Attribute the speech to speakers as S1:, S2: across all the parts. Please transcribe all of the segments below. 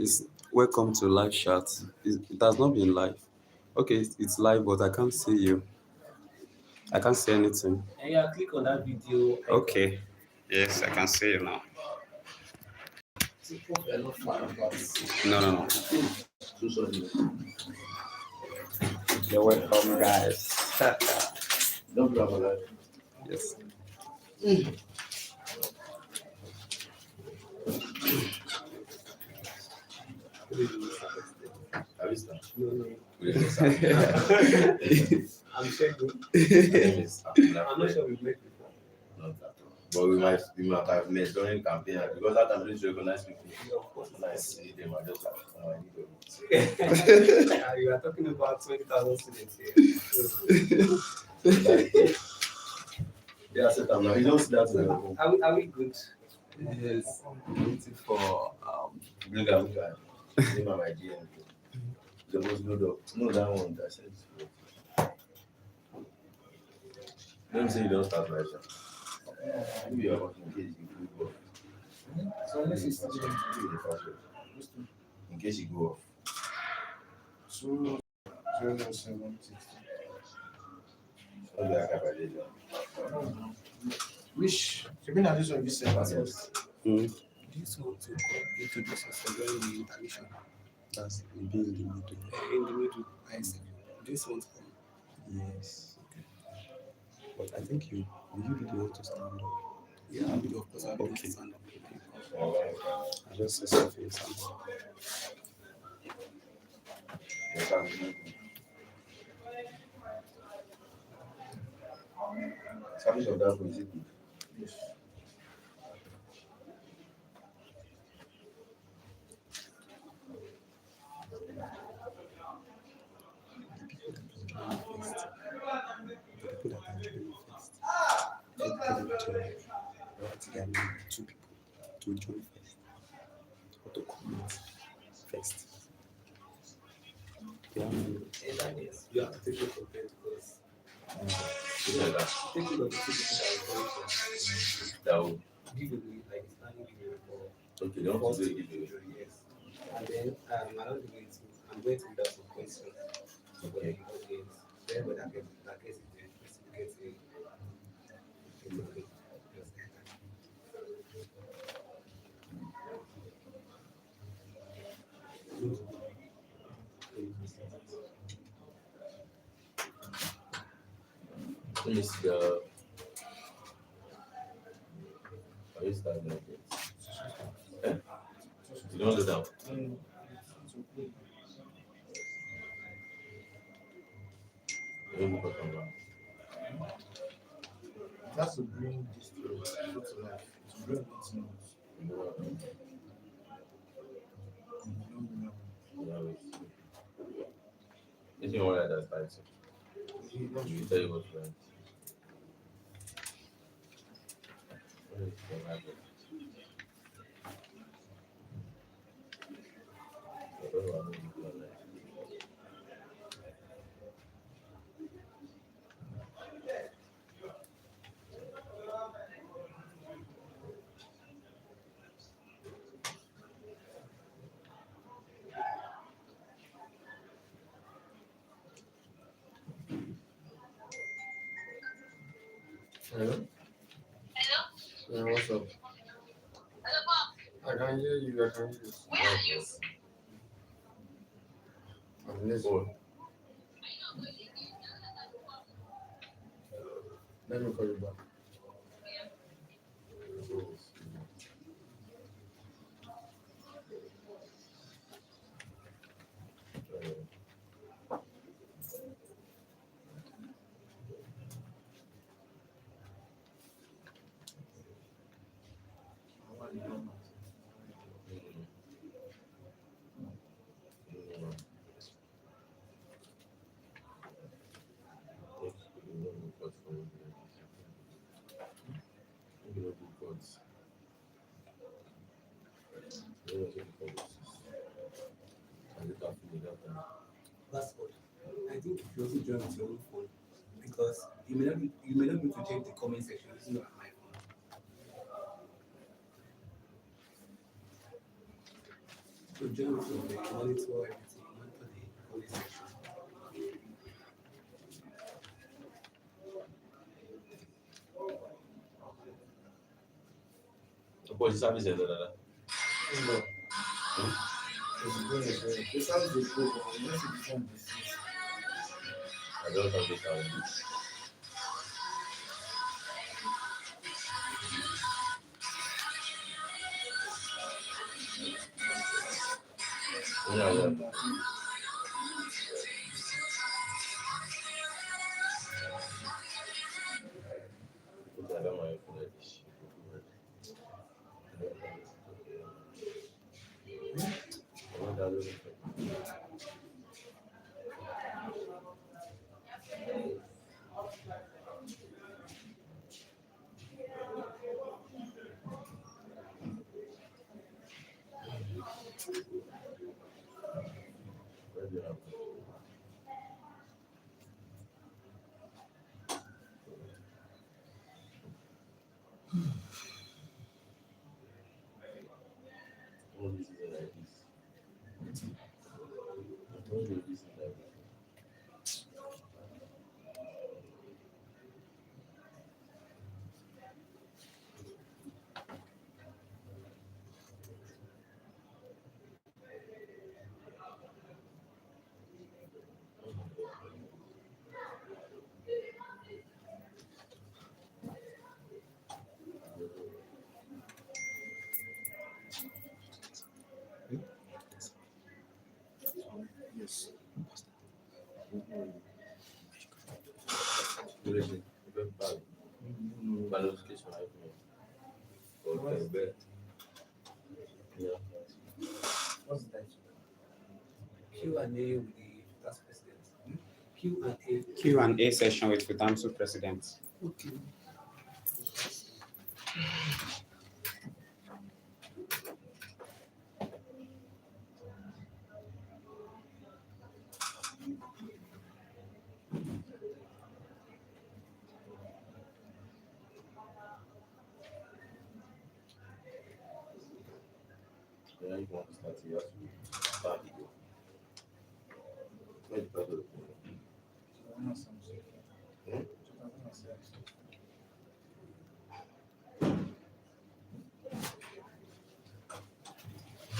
S1: It's welcome to live chat. It has not been live. Okay, it's live, but I can't see you. I can't see anything.
S2: And yeah, click on that video.
S1: Okay. Yes, I can see you now.
S2: Hope you're not far about.
S1: No, no, no.
S2: So sorry.
S1: You're welcome, guys.
S2: Don't grab a lot.
S1: Yes.
S2: Have you started? No, no. I'm Segun. I'm not sure we've met before. Not at all. But we might have met during campaign because that time I didn't recognize people. Yeah, of course. When I see them, I just like, oh, I need to. You are talking about 20,000 students here. Yeah, I said I'm not. You don't see that. Are we good?
S1: Yes. I'm waiting for
S2: Bring up guy. Name of my DM. The most good up. No, that one. I said. Let me say you don't start right now. Maybe you are working in case you go off. So let's see the password. In case you go off. 20760. So they are capable.
S3: Which you mean this one be sent password?
S2: This one to introduce yourself when you intermission.
S1: that's being in the middle.
S2: In the middle, I see. This one's from.
S1: Yes. Okay. But I think will you be the one to stand up?
S2: Yeah, I'll be of course I'll be
S1: Okay.
S2: to stand up.
S1: I just see something.
S2: Service of that one is it good?
S3: Yes.
S1: The people that are doing it first. Let them to write their name, 2 people to join first or to comment first. Yeah.
S2: Yes, you have to take it for bed because take it on the ticket that will give you like it's not giving you for
S3: Okay, don't
S2: first
S3: do it.
S2: yes. And then I'm not going to I'm going to read out some questions.
S3: Okay.
S2: Okay. Then when that gets it there, gets it.
S3: Let me see the. Are you starting like this? Eh? You don't do that. Don't put on that.
S4: That's to bring this to life. To bring what's not.
S3: If you want that title, you tell you what's right. What is the matter? I don't know what I'm doing.
S4: Hello? Yeah, what's up? I can hear you. I can hear you.
S3: Where are you?
S4: I'm listening. Let me call you back.
S2: That's good. I think if you also join with your own phone, because you may not be able to check the comment section using your my phone. So
S1: majority of them monitor everything, monitor the police section.
S3: Suppose the service is that.
S1: No. The service is good, but unless it becomes disease.
S3: I don't understand. Yeah. I don't mind for that. All this is like this. I told you this is like this.
S1: Yes.
S3: By notification, I think. Okay, bet. Yeah.
S1: What's that? Q&A with the FUTASU President. Q&A.
S5: Q&A session with FUTASU President.
S1: Okay.
S3: Yeah, you want to start here, you have to start video. Where the person?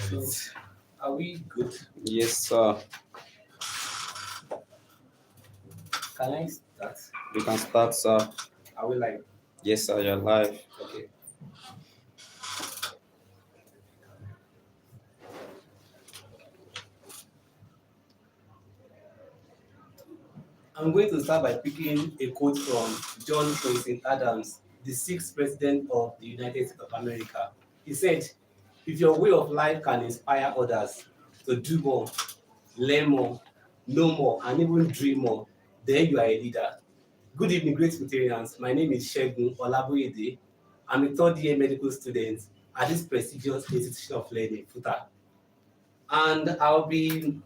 S1: So, are we good?
S5: Yes, sir.
S1: Can I start?
S5: You can start, sir.
S1: Are we live?
S5: Yes, sir, you're live.
S1: Okay. I'm going to start by picking a quote from John Quincy Adams, the 6th President of the United States of America. He said, "If your way of life can inspire others to do more, learn more, know more, and even dream more, then you are a leader." Good evening, great Futarians. My name is Segun Olaboyede. I'm a third-year medical student at this prestigious institution of learning, FUTA. And I'll be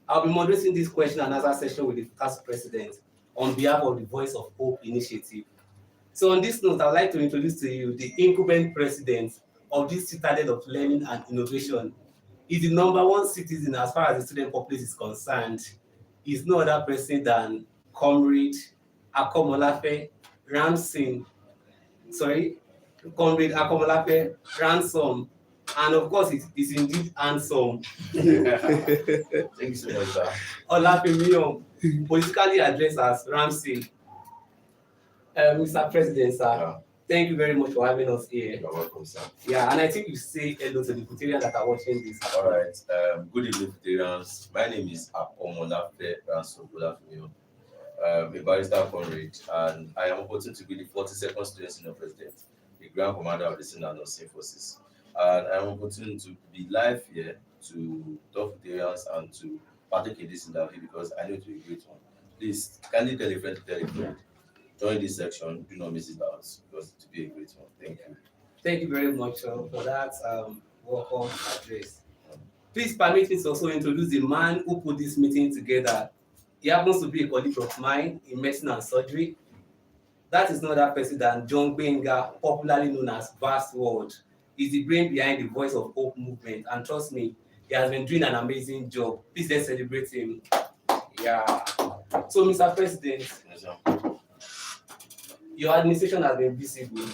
S1: moderating this question and answer session with the FUTASU President on behalf of the Voice of Hope initiative. So on this note, I'd like to introduce to you the incumbent president of this citadel of learning and innovation. He's the #1 citizen as far as the student population is concerned. He's no other person than Comrade Akomolafe Ransome Ransome, and of course, it is indeed handsome.
S3: Thank you so much, sir.
S1: Olafimihan, politically addressed as Ramsey. Mr. President, sir,
S3: Yeah,
S1: thank you very much for having us here.
S3: you're welcome, sir.
S1: Yeah, and I think you say hello to the Futarians that are watching this.
S3: All right. Good evening, Futarians. My name is Akomolafe Ransome Olafimihan. A barrister comrade, and I am opportunity to be the 42nd student senior president, the Grand Commander of the Senior Nursing Forces. And I am opportunity to be live here to talk to Futarians and to partake in this interview because I know it will be a great one. Please, kindly tell a friend to tell a friend. Join this section, do not miss it out because it will be a great one. Thank you.
S1: Thank you very much for that welcome address. Please permit me to also introduce the man who put this meeting together. He happens to be a colleague of mine in medicine and surgery. That is no other person than John Benga, popularly known as Vast World. He's the brain behind the Voice of Hope movement. And trust me, He has been doing an amazing job. Please let's celebrate him. Yeah. So, Mr. President,
S3: Yes, sir.
S1: your administration has been visible.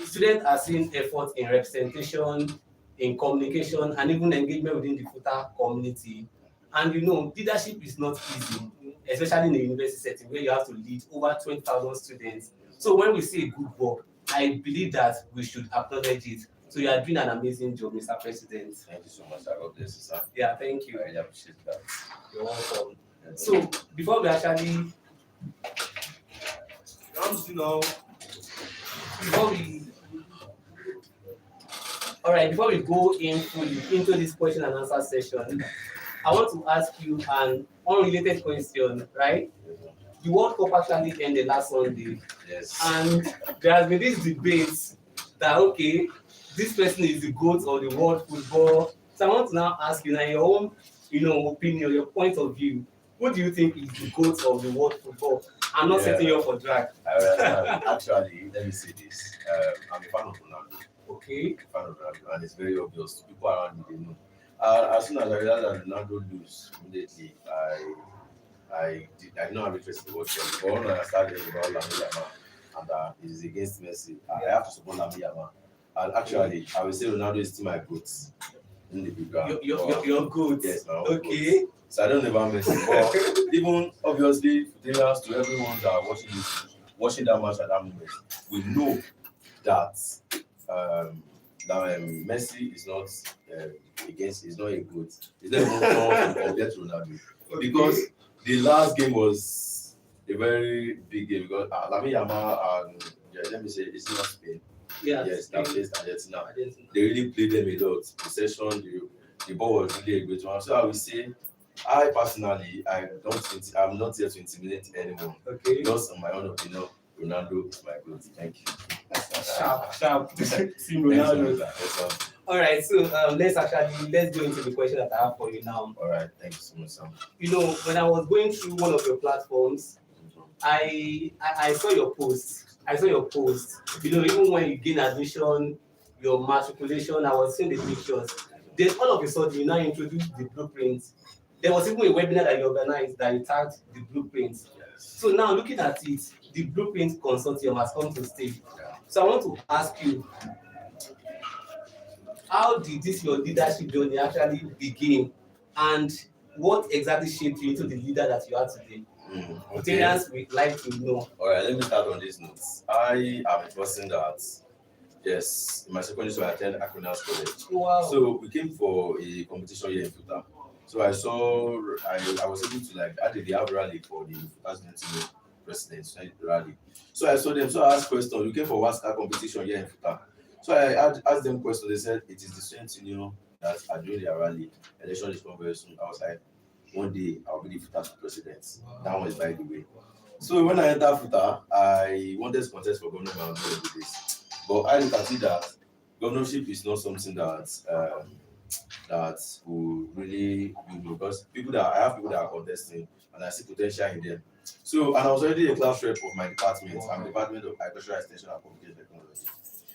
S1: Students are seeing effort in representation, in communication, and even engagement within the FUTA community. And leadership is not easy, especially in a university setting where you have to lead over 20,000 students. So when we see a good work, I believe that we should acknowledge it. So you are doing an amazing job, Mr. President.
S3: Thank you so much. I God bless you, sir.
S1: Yeah, thank you.
S3: I really appreciate that.
S1: You're welcome. So before we actually, before we go into this question and answer session, I want to ask you an unrelated question, right? The World Cup actually ended last Sunday.
S3: Yes.
S1: And there has been this debate that, okay, this person is the GOAT of the world football. So I want to now ask you, now your own, opinion, your point of view. Who do you think is the GOAT of the world football? I'm not setting you up for drag.
S3: I understand. Actually, let me say this. I'm a fan of Ronaldo.
S1: Okay.
S3: Fan of Ronaldo, and it's very obvious to people around me. They know. As soon as I realized that Ronaldo lose immediately, I did not have interest in watching. But when I started hearing about Lamine Yamal and it's against Messi, I have to support Lamine Yamal. And actually, I will say Ronaldo is still my GOAT in the big ground.
S1: You're good.
S3: Yes, my own
S1: Okay.
S3: GOAT. So I don't know about Messi, but even obviously, thanks to everyone that are watching that match at that moment, we know that Messi is not is not a GOAT. He's not even someone to compare to Ronaldo. Because the last game was a very big game because Lamine Yamal and let me say it's not Spain.
S1: Yeah.
S3: Yes, that faced Argentina. They really played them a lot. Possession, the ball was really a great one. So I would say, I personally, I'm not here to intimidate anyone.
S1: Okay.
S3: Just on my own opinion, Ronaldo is my GOAT. Thank you.
S1: Sharp. Team Ronaldo. All right, so let's go into the question that I have for you now.
S3: All right, thank you so much, Sam.
S1: When I was going through one of your platforms, I saw your post. Even when you gain admission, your matriculation, I was seeing the pictures. Then all of a sudden, you now introduce the blueprint. There was even a webinar that you organized that you tagged the blueprint.
S3: Yes.
S1: So now looking at it, the blueprint consortium has come to stay. So I want to ask you, how did your leadership journey actually begin, and what exactly shaped you into the leader that you are today? Rotarians would like to know.
S3: All right, let me start on these notes. I am a person that, yes, in my secondary school I attended Akomolafe College.
S1: Wow.
S3: So we came for a competition here in FUTA. So I was able to they have rally for the FUTASU President rally. So I saw them, so I asked questions. We came for WhatsApp competition here in FUTA. So I asked them questions. They said it is the student union that are doing their rally. Election is coming very soon. I was like, one day I'll be the FUTASU President. That one is by the way. So when I entered FUTA, I wanted to contest for governor, and do this. But I look at it that governorship is not something that will really, because I have people that are contesting and I see potential in them. So, and I was already a class rep of my department. I'm the Department of Agricultural Extension and Communication Technology.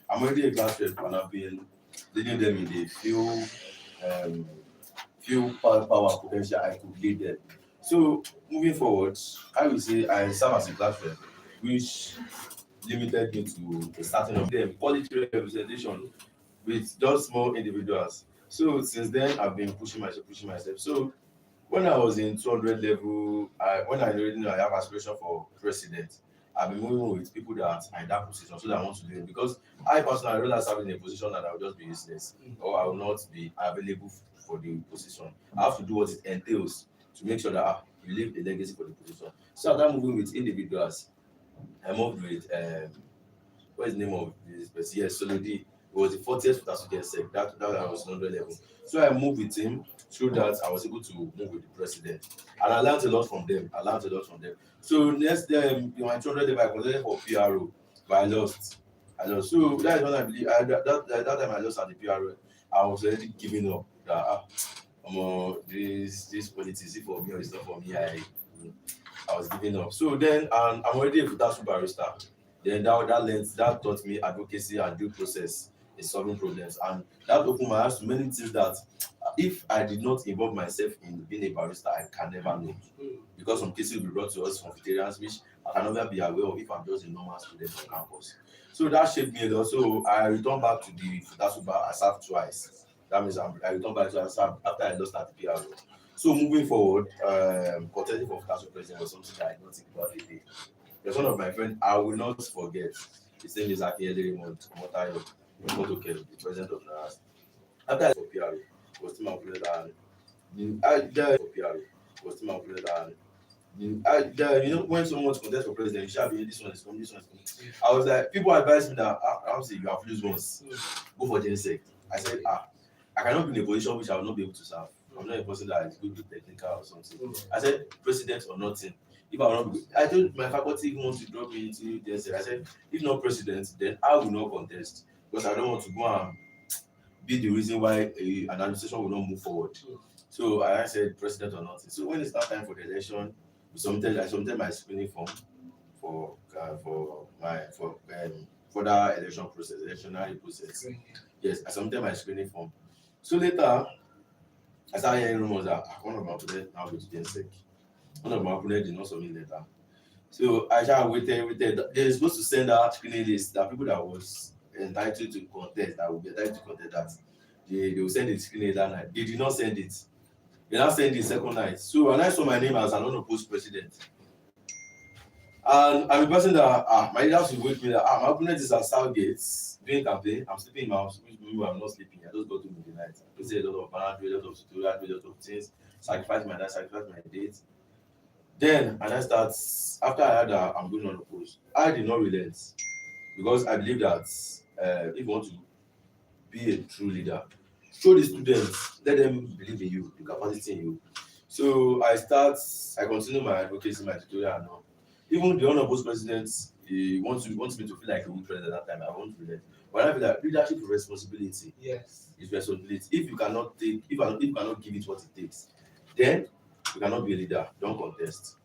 S3: I'm already a class rep and I've been leading them in the few power potential I could lead them. So moving forward, I will say I serve as a class rep, which limited me to the starting of them quality representation with just small individuals. So since then I've been pushing myself. So when I was in 200 level, when I already know I have aspiration for president, I've been moving with people that are in that position so that I want to do it. Because I personally realize having a position that I will just be useless or I will not be available for the position. I have to do what it entails to make sure that you leave a legacy for the position. So I'm moving with individuals. I moved with what is the name of this person? Yes, Solodi. It was the 40th FUTASU Sec. That I was 100 level. So I moved with him through that I was able to move with the president. And I learned a lot from them. So next time, my 200 level, I contested for PRO, but I lost. So that is when I believe that time I lost at the PRO. I was already giving up. That this politics is for me or it's not for me. I was giving up. So then I'm already a FUTASU barrister. Then that taught me advocacy and due process.
S2: in solving problems, and that opened my eyes to many things that if I did not involve myself in being a barrister, I can never know. Because some cases will be brought to us from Futerians, which I can never be aware of if I'm just a normal student on campus. So that shaped me a lot. So I returned back to the FUTASU bar. I served twice. That means I returned back to I served after I lost at the PRO. So moving forward, contesting for FUTASU President was something that I did not think about a day. There's one of my friends I will not forget. His name is Akomolafe Ransome Olafimihan, the president of NAS. After I for PRO, was still my president, and for PRO was still my president, and when someone contest for president, you shall be this one is coming, this one is coming. I was like, people advised me that Ramsey, you have lose once, go for GenSec. I said, I cannot be in a position which I will not be able to serve. I'm not a person that is good with technical or something. I said, president or nothing. If I will not be, I told my faculty even want to drop me into GenSec. I said, if not president, then I will not contest because I don't want to go and be the reason why an administration will not move forward. So I said, president or nothing. So when it's not time for the election, I submitted my screening form for that electionary process. Yes, I submitted my screening form. So later, I started hearing rumors that one of my opponents now go to GenSec. One of my opponents did not submit letter. So I just waited. They're supposed to send out screening list that people that was entitled to contest, that will be entitled to contest that. They will send the screening that night. They did not send it. They now send the second night. So when I saw my name as an unopposed president, and I'm a person that my leaders will wake me that my opponent is at Southgate doing campaign. I'm sleeping in my house, which means I'm not sleeping. I just go to in the night. I say a lot of banana, a lot of tutorial, a lot of things, sacrifice my life, sacrifice my date. Then and I start after I heard that I'm going unopposed, I did not relent because I believe that if you want to be a true leader, show the students, let them believe in you, the capacity in you. So I continue my advocacy, my tutorial and all. Even the unopposed president, he wants me to feel like a good president at that time. I won't relent. But I feel like leadership is responsibility.
S1: Yes.
S2: It's responsibility. If you cannot give it what it takes, then you cannot be a leader. Don't contest.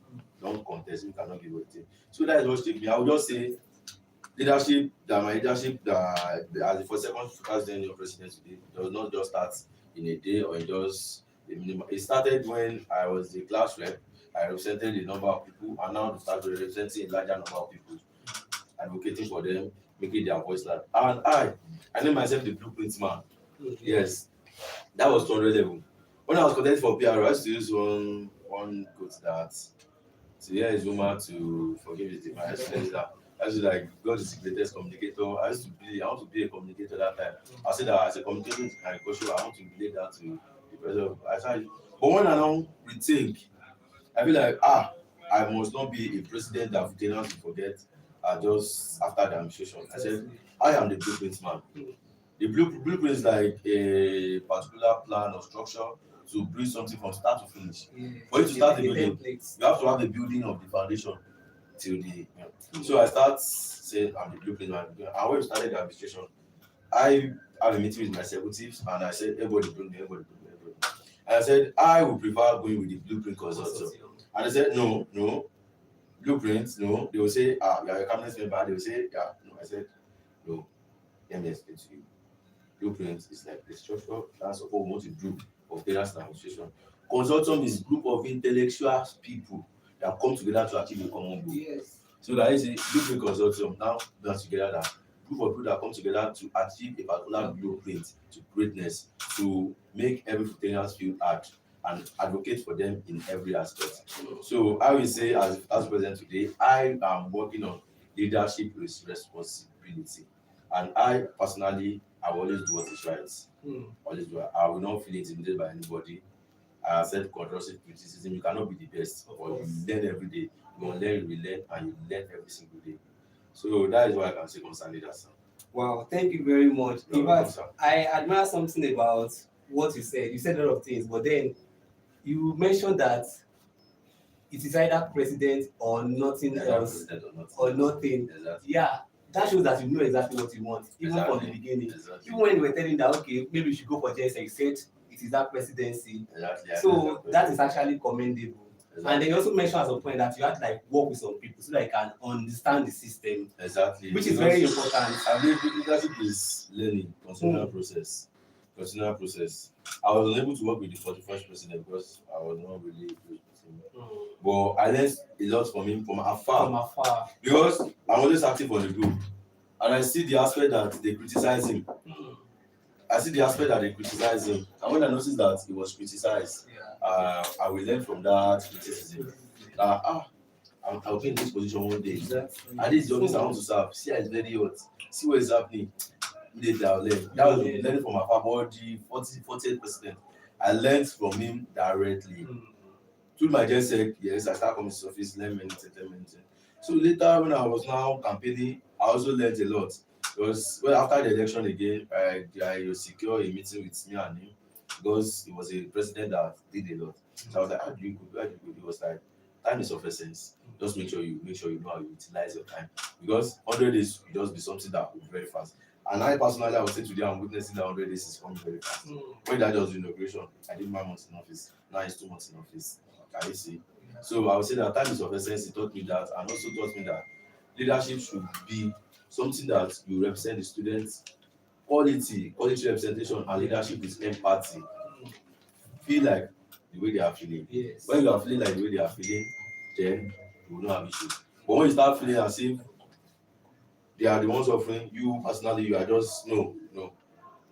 S2: Don't contest. You cannot give what it takes. So that is what shaped me. I would just say my leadership as the first second president of president today does not just start in a day or just a minimum. It started when I was the class rep. I represented a number of people, and now to start representing a larger number of people, advocating for them, making their voice loud. And I named myself the blueprint man. Yes, that was 200 level. When I was contesting for PR, I used to use one quote that to hear his woman to forgive his demise. I was like, God is the greatest communicator. I want to be a communicator that time. I said that as a communicator and coach, I want to relate that to the president. But when I now rethink, I feel like I must not be a president that Futerians will forget just after the administration. I said, I am the blueprint man. The blueprint is like a particular plan or structure to build something from start to finish. For you to start the building, you have to have the building of the foundation till the So I start saying I'm the blueprint man. And when we started the administration, I have a meeting with my executives and I said, everybody bring me. And I said, I would prefer going with the blueprint consortium. And I said, no, blueprints, no. They will say, you are a cabinet member. They will say, yeah, no. I said, no, let me explain to you. Blueprint is like the structure that's what we want to do of data administration. Consortium is a group of intellectual people that come together to achieve a common goal.
S1: Yes.
S2: So that is a blueprint consortium now done together that group of people that come together to achieve a particular blueprint to greatness, to make every Futurians feel hard and advocate for them in every aspect. So I will say as president today, I am working on leadership responsibility. And I personally, I will always do what is right. Always do it. I will not feel intimidated by anybody. I said constructive criticism. You cannot be the best, but you learn every day. You learn, and you learn every single day. So that is what I can say concerning that.
S1: Wow, thank you very much. In fact, I admire something about what you said. You said a lot of things, but then you mentioned that it is either president or nothing else, or nothing.
S2: Exactly.
S1: Yeah, that shows that you know exactly what you want, even from the beginning.
S2: Exactly.
S1: Even when you were telling that, okay, maybe you should go for JSA, you said it is that presidency.
S2: Exactly.
S1: So that is actually commendable. And they also mentioned at some point that you have to like work with some people so that you can understand the system,
S3: Exactly.
S1: which is very important.
S3: I mean, leadership is learning, continual process. Continual process. I was unable to work with the 41st president because I was not really close with him. But I learned a lot from him from afar.
S1: From afar.
S3: Because I'm always active on the group. And I see the aspect that they criticize him. I see the aspect that they criticize him. And when I noticed that he was criticized, I will learn from that criticism. I'll be in this position one day.
S1: Exactly.
S3: And this is the office I want to serve. See how it's very hot. See what is happening. Immediately I'll learn. That was learning from my father, the 40th president. I learned from him directly. Through my GenSec, yes, I started coming to his office, learn many things. So later, when I was now campaigning, I also learned a lot. Because after the election again, I secured a meeting with me and him because he was a president that did a lot. So I was like, how do you go? He was like, time is of essence. Just make sure you know how you utilize your time. Because 100 days will just be something that will be very fast. And I personally, I would say today I'm witnessing that 100 days is coming very fast. When that was the inauguration, I did 9 months in office. Now it's 2 months in office. Can you see? So I would say that time is of essence. He taught me that, and also taught me that leadership should be something that you represent the students. Quality representation and leadership is empathy. Feel like the way they are feeling.
S1: Yes.
S3: When you are feeling like the way they are feeling, then you will not have issues. But when you start feeling as if they are the ones suffering, you personally, you are just no.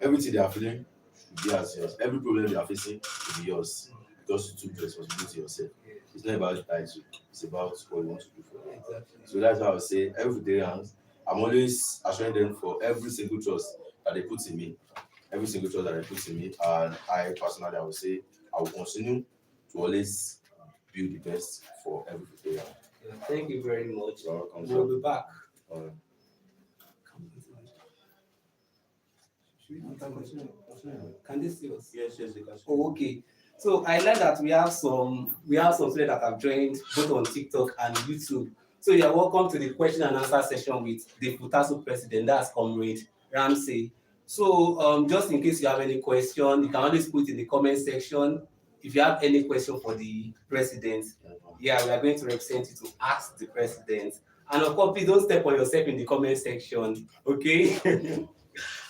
S3: Everything they are feeling should be as yours. Every problem they are facing should be yours. Because you took the responsibility yourself. It's not about the title, it's about what you want to do for them.
S1: Exactly.
S3: So that's why I would say every day I'm always assuring them for every single trust that they put in me. Every single trust that they put in me. And I personally, I would say I will continue to always build the best for every day.
S1: Thank you very much.
S3: You're welcome.
S1: We'll be back. Can this see us?
S3: Yes, they can.
S1: Oh, okay. So I learned that we have some students that have joined both on TikTok and YouTube. So you are welcome to the question and answer session with the FUTASU President, that's Comrade Ramsey. So just in case you have any question, you can always put in the comment section. If you have any question for the president, we are going to represent you to ask the president. And of course, please don't step on yourself in the comment section, okay?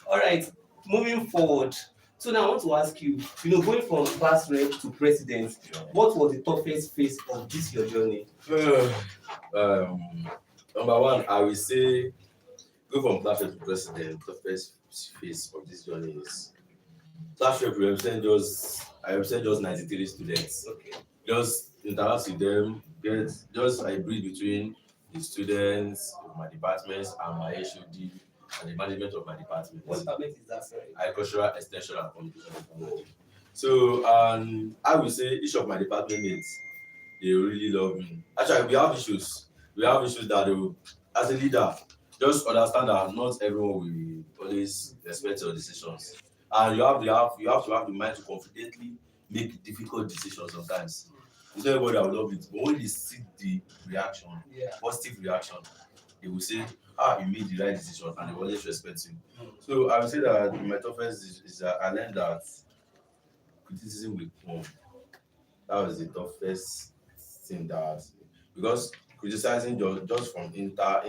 S1: All right, moving forward. So now I want to ask you, going from class rep to president, what was the toughest phase of this your journey?
S3: Number one, I will say, go from class rep to president, the first phase of this journey is class rep I represent just 93 students.
S1: Okay.
S3: Just interact with them, just hybrid between the students of my departments and my HOD and the management of my department.
S1: What department is that, sorry?
S3: Agricultural Extension and Communication Technology. So I will say each of my department mates, they really love me. Actually, we have issues. We have issues that they will, as a leader, just understand that not everyone will always respect your decisions. And you have to have the mind to confidently make difficult decisions sometimes. It's not everybody that will love it, but when they see the reaction, positive reaction, they will say, you made the right decision, and they will always respect you. So I would say that my toughest is that I learned that criticism will come. That was the toughest thing because criticizing just from intra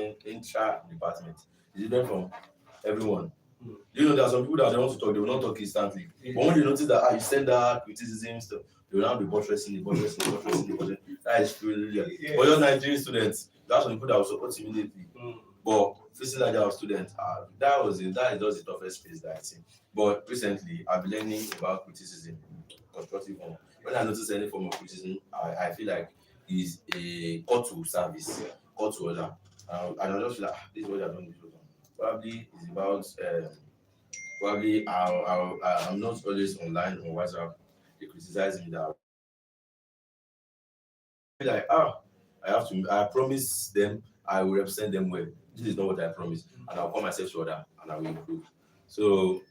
S3: department is different from everyone. There are some people that they want to talk, they will not talk instantly. But when you notice that you send that criticism stuff, they will now be buttressing. That is really but your Nigerian students, that's some people that will support immediately. But facing like our students, that is just the toughest phase that I see. But recently, I've been learning about criticism, constructive one. When I notice any form of criticism, I feel like it's a call to service, call to order. And I just feel like this is what I've done. Probably it's about I'm not always online on WhatsApp. They criticize me that like I promise them I will represent them well. This is not what I promised, and I'll call myself to order and I will improve. So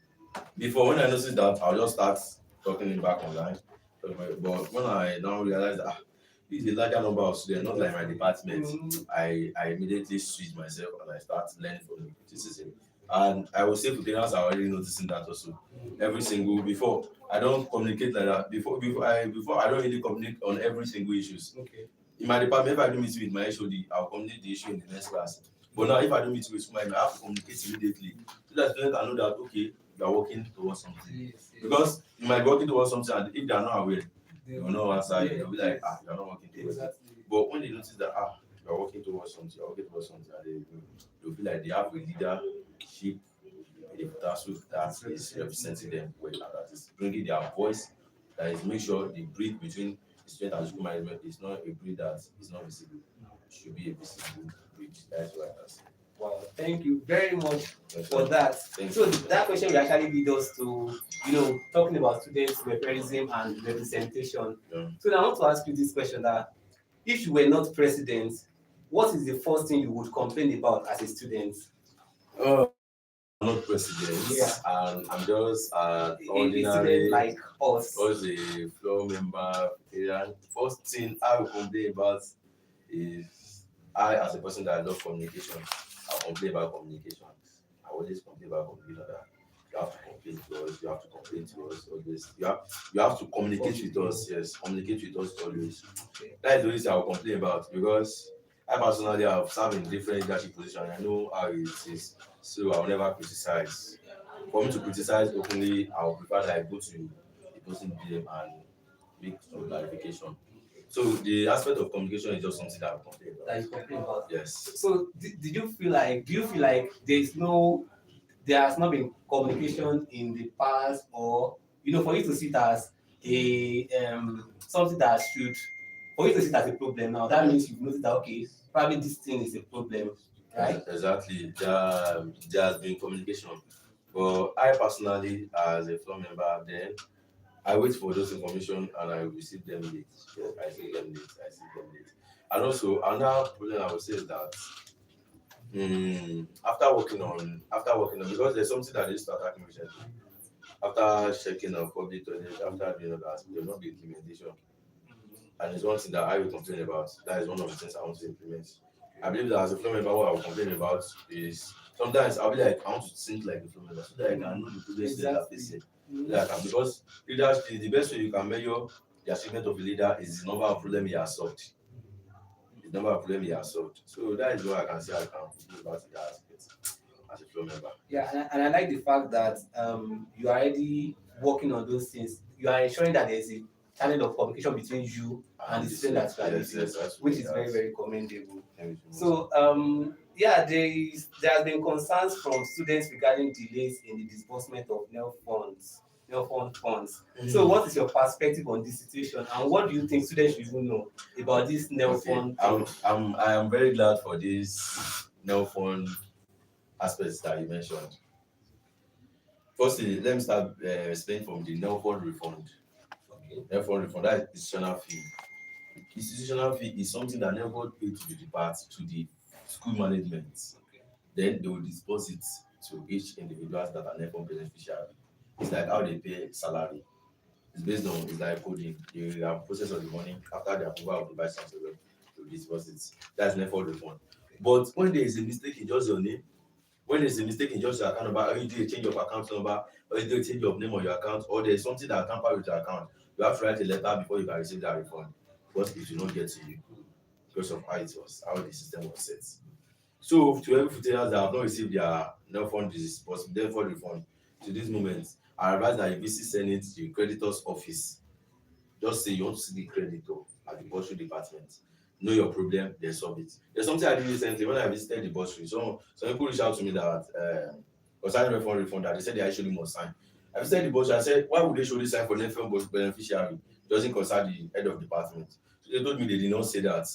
S3: before, when I noticed that, I'll just start talking back online. But when I now realize that this is a larger number of students, not like my department, I immediately switch myself and I start learning from the criticism. And I would say Futeras are already noticing that also. Every single before I don't communicate like that. Before I don't really communicate on every single issues.
S1: Okay.
S3: In my department, if I do meet with my HOD, I'll communicate the issue in the next class. But now if I do meet with somebody, I have to communicate immediately so that students can know that okay, you are working towards something.
S1: Yes.
S3: Because you might be working towards something, and if they are not aware, they will not answer you.
S1: Yeah,
S3: They'll be like, you are not working towards it.
S1: Exactly.
S3: But when they notice that you are working towards something, and they'll feel like they have a leadership in the FUTASU that is representing them well, and that is bringing their voice, that is make sure the bridge between the student and school management is not a bridge that is not visible. It should be a visible bridge. That's what I can say.
S1: Wow, thank you very much
S3: Yes,
S1: for
S3: sir.
S1: that.
S3: Thank
S1: So
S3: you.
S1: that question will actually lead us to, talking about students' referendum and representation.
S3: Yeah.
S1: So now I want to ask you this question: that if you were not president, what is the first thing you would complain about as a student?
S3: I'm not president,
S1: Yeah.
S3: and I'm just an
S1: A student
S3: ordinary,
S1: like us.
S3: just a floor member. And first thing I will complain about is I, as a person that I love communication, I complain about communication. I always complain about communication. That you have to complain to us. You have to complain to us always. You have to communicate with us. Yes, communicate with us always. That is the only thing I will complain about because I personally have served in different leadership positions. I know how it is, so I will never criticize. For me to criticize openly, I would prefer that I go to the person DM and make some clarification. So the aspect of communication is just something that I complain about.
S1: That you complain about.
S3: Yes.
S1: So do you feel like there has not been communication in the past, or for you to see it as a something that should for you to see it as a problem now, that means you've noticed that okay, probably this thing is a problem, right?
S3: Exactly. There has been communication. But I personally, as a floor member, then I wait for those information and I receive them late. Yes, I see them late. And also another problem I would say is that after working on because there's something that they start attacking recently. After checking on public toilet, after doing all that, there will not be implementation. And it's one thing that I will complain about. That is one of the things I want to implement. I believe that as a floor member, what I will complain about is sometimes I'll be like, I want to think like a floor member so that I can know the progress that they're facing. Because leaders, the best way you can measure the achievement of a leader is the number of problems he has solved. So that is what I can say I can do about that aspect as a floor member.
S1: Yeah, and I like the fact that you are already working on those things. You are ensuring that there is a channel of communication between you and the student that you are leading, which is very, very commendable. So there has been concerns from students regarding delays in the disbursement of NEL funds. So what is your perspective on this situation, and what do you think students should even know about this NEL fund?
S3: I am very glad for this NEL fund aspects that you mentioned. Firstly, let me start explaining from the NEL fund refund. Okay. NEL fund refund, that is institutional fee. Institutional fee is something that NEL paid to the school management. Okay. Then they will disburse it to each individuals that are NEL beneficiary. It's like how they pay salary. It's like coding. They have process of the money after the approval of the vice chancellor to disburse it. That's NEL refund. But when there is a mistake in just your name, when there's a mistake in just your account number, or you do a change of account number, or you do a change of name on your account, or there's something that tamper with your account, you have to write a letter before you can receive that refund. Because it will not get to you because of how the system was set. So to every footballers that have not received their refund to this moment, I advise that you send it to the creditor's office. Just say you want to see the creditor at the bursary department. Know your problem, then solve it. There's something I did recently when I visited the bursary. Some people reached out to me that concerning refund that they said they actually must sign. I visited the bursary. I said, why would they show this sign for NFL beneficiary? It doesn't concern the head of department. So they told me they did not say that.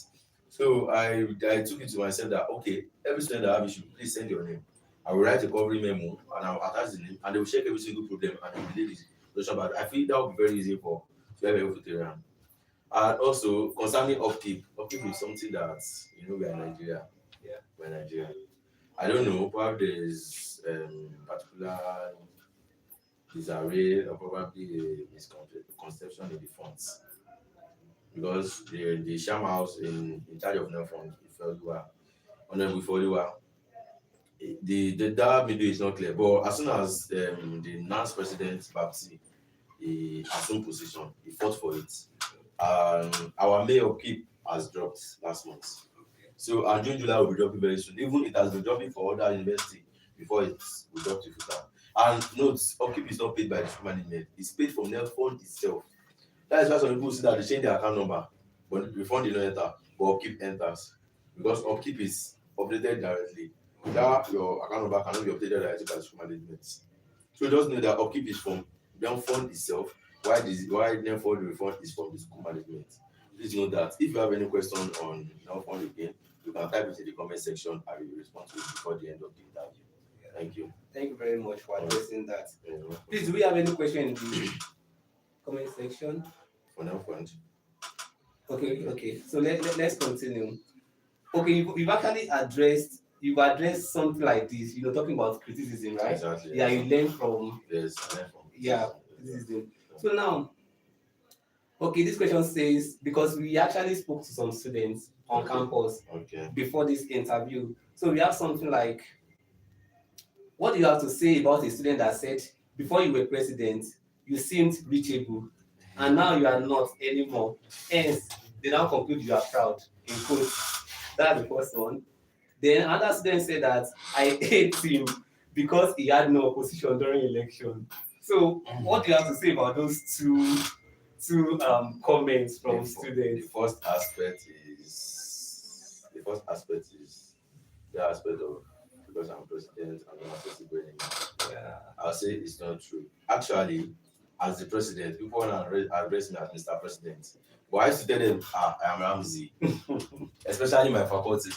S3: So I took it to myself that okay, every student that have issue, please send your name. I will write a covering memo and I will attach the name and they will check every single problem and they will delete it. But I feel that will be very easy for to have a veteran. And also concerning upkeep is something that we are in Nigeria. Yeah, we're in Nigeria. I don't know, probably there's particular disarray or probably a misconception in the funds. Because the sham house in charge of NEL fund, Honorable Ifeoluwa,
S2: the that video is not clear, but as soon as the NAS president Babsi he assumed position, he fought for it. Our mayor keep has dropped last month. So and June July will be dropping very soon. Even it has been dropping for other university before it will drop to FUTA. And note, upkeep is not paid by the school management, it's paid from the fund itself. That is why some people see that they change their account number, but the fund did not enter, but upkeep enters. Because upkeep is updated directly. That your account number cannot be updated directly by the school management. So just know that upkeep is from the fund itself, why therefore the refund is from the school management. Please know that if you have any question on the fund again, you can type it in the comment section. I will respond to it before the end of the interview. Thank you.
S1: Thank you very much for addressing that.
S2: Yeah.
S1: Please, do we have any question in the comment section?
S2: For now, fund.
S1: Okay. So let's continue. Okay, you've actually addressed something like this, talking about criticism, right?
S2: Exactly.
S1: Yeah, you learn from
S2: Yes, I learn from
S1: criticism. So now, okay, this question says, because we actually spoke to some students on campus before this interview. So we have something like, what do you have to say about a student that said, before you were president, you seemed reachable, and now you are not anymore. Hence, they now conclude you are proud, in quotes. That's the first one. Then another student said that I hate him because he had no opposition during election. So what do you have to say about those two comments from students?
S2: The first aspect is the aspect of because I'm president, I'm not accessible anymore.
S1: Yeah.
S2: I'll say it's not true. Actually, as the president, people want to address me as Mr. President. But I used to tell them, I am Ramsey. Especially my faculty,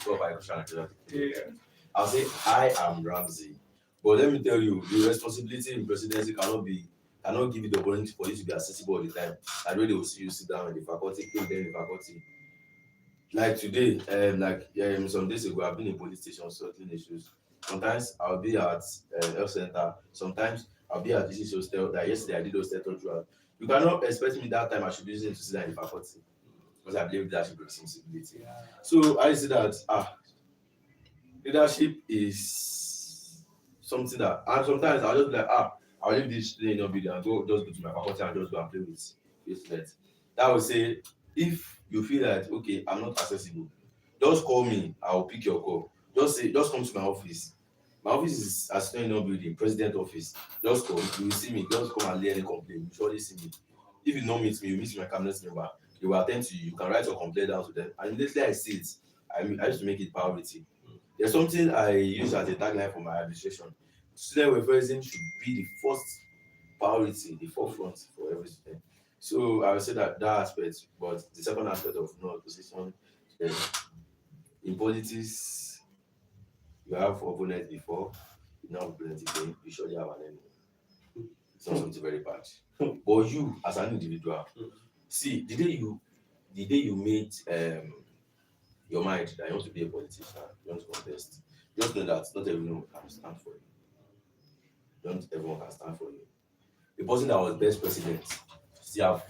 S2: I'll say, I am Ramsey. But let me tell you, the responsibility in presidency cannot give you the opportunity for you to be accessible all the time. I really will see you sit down in the faculty, in the faculty. Like today, some days ago, I've been in police station sorting issues. Sometimes I'll be at health center. Sometimes I'll be at this hostel. That yesterday I did hostel throughout. You cannot expect me that time I should be using to sit down in the faculty because I believe leadership responsibility. Yeah. So I see that leadership is something that, and sometimes I'll just be like I'll leave this thing not be there and go to my faculty and just go and play with students. That would say if you feel that okay, I'm not accessible, just call me, I'll pick your call. Just come to my office. My office is assistant in building, president office. Just come, you will see me, just come and lay any complaint. You surely see me. If you don't meet me, you meet my cabinet member, they will attend to you. You can write your complaint down to them. And immediately I see it, I used to make it priority. There's something I use as a tagline for my administration. Student welfareism should be the first priority, the forefront for every student. So I would say that aspect, but the second aspect of no opposition, in politics, you have opponents before, you now have opponents again, you surely have an enemy. It's not something very bad. But you, as an individual, see, the day you made your mind that you want to be a politician, you want to contest, just know that not everyone can stand for you. Not everyone can stand for you. The person that was best president still have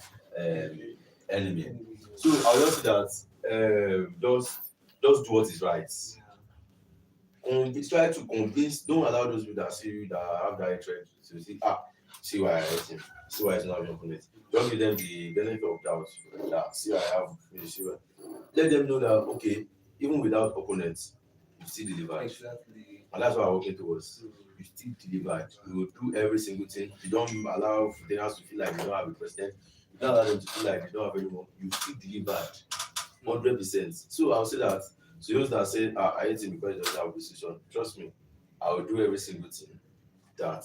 S2: enemy. So I'll just say that just do what is right. Try to convince, don't allow those people that see you that have that hatred to see why I hate him, see why he's not having opponent. Don't give them the benefit of doubt. See why I have, see why. Let them know that okay, even without opponents, you still deliver.
S1: Exactly.
S2: And that's what I'm working towards. You still deliver. You will do every single thing. You don't allow FUTASU to feel like you don't have a president. You don't allow them to feel like you don't have anyone. You still delivered 100%. So I'll say that to those that say I hate him because he doesn't have a decision, trust me, I will do every single thing that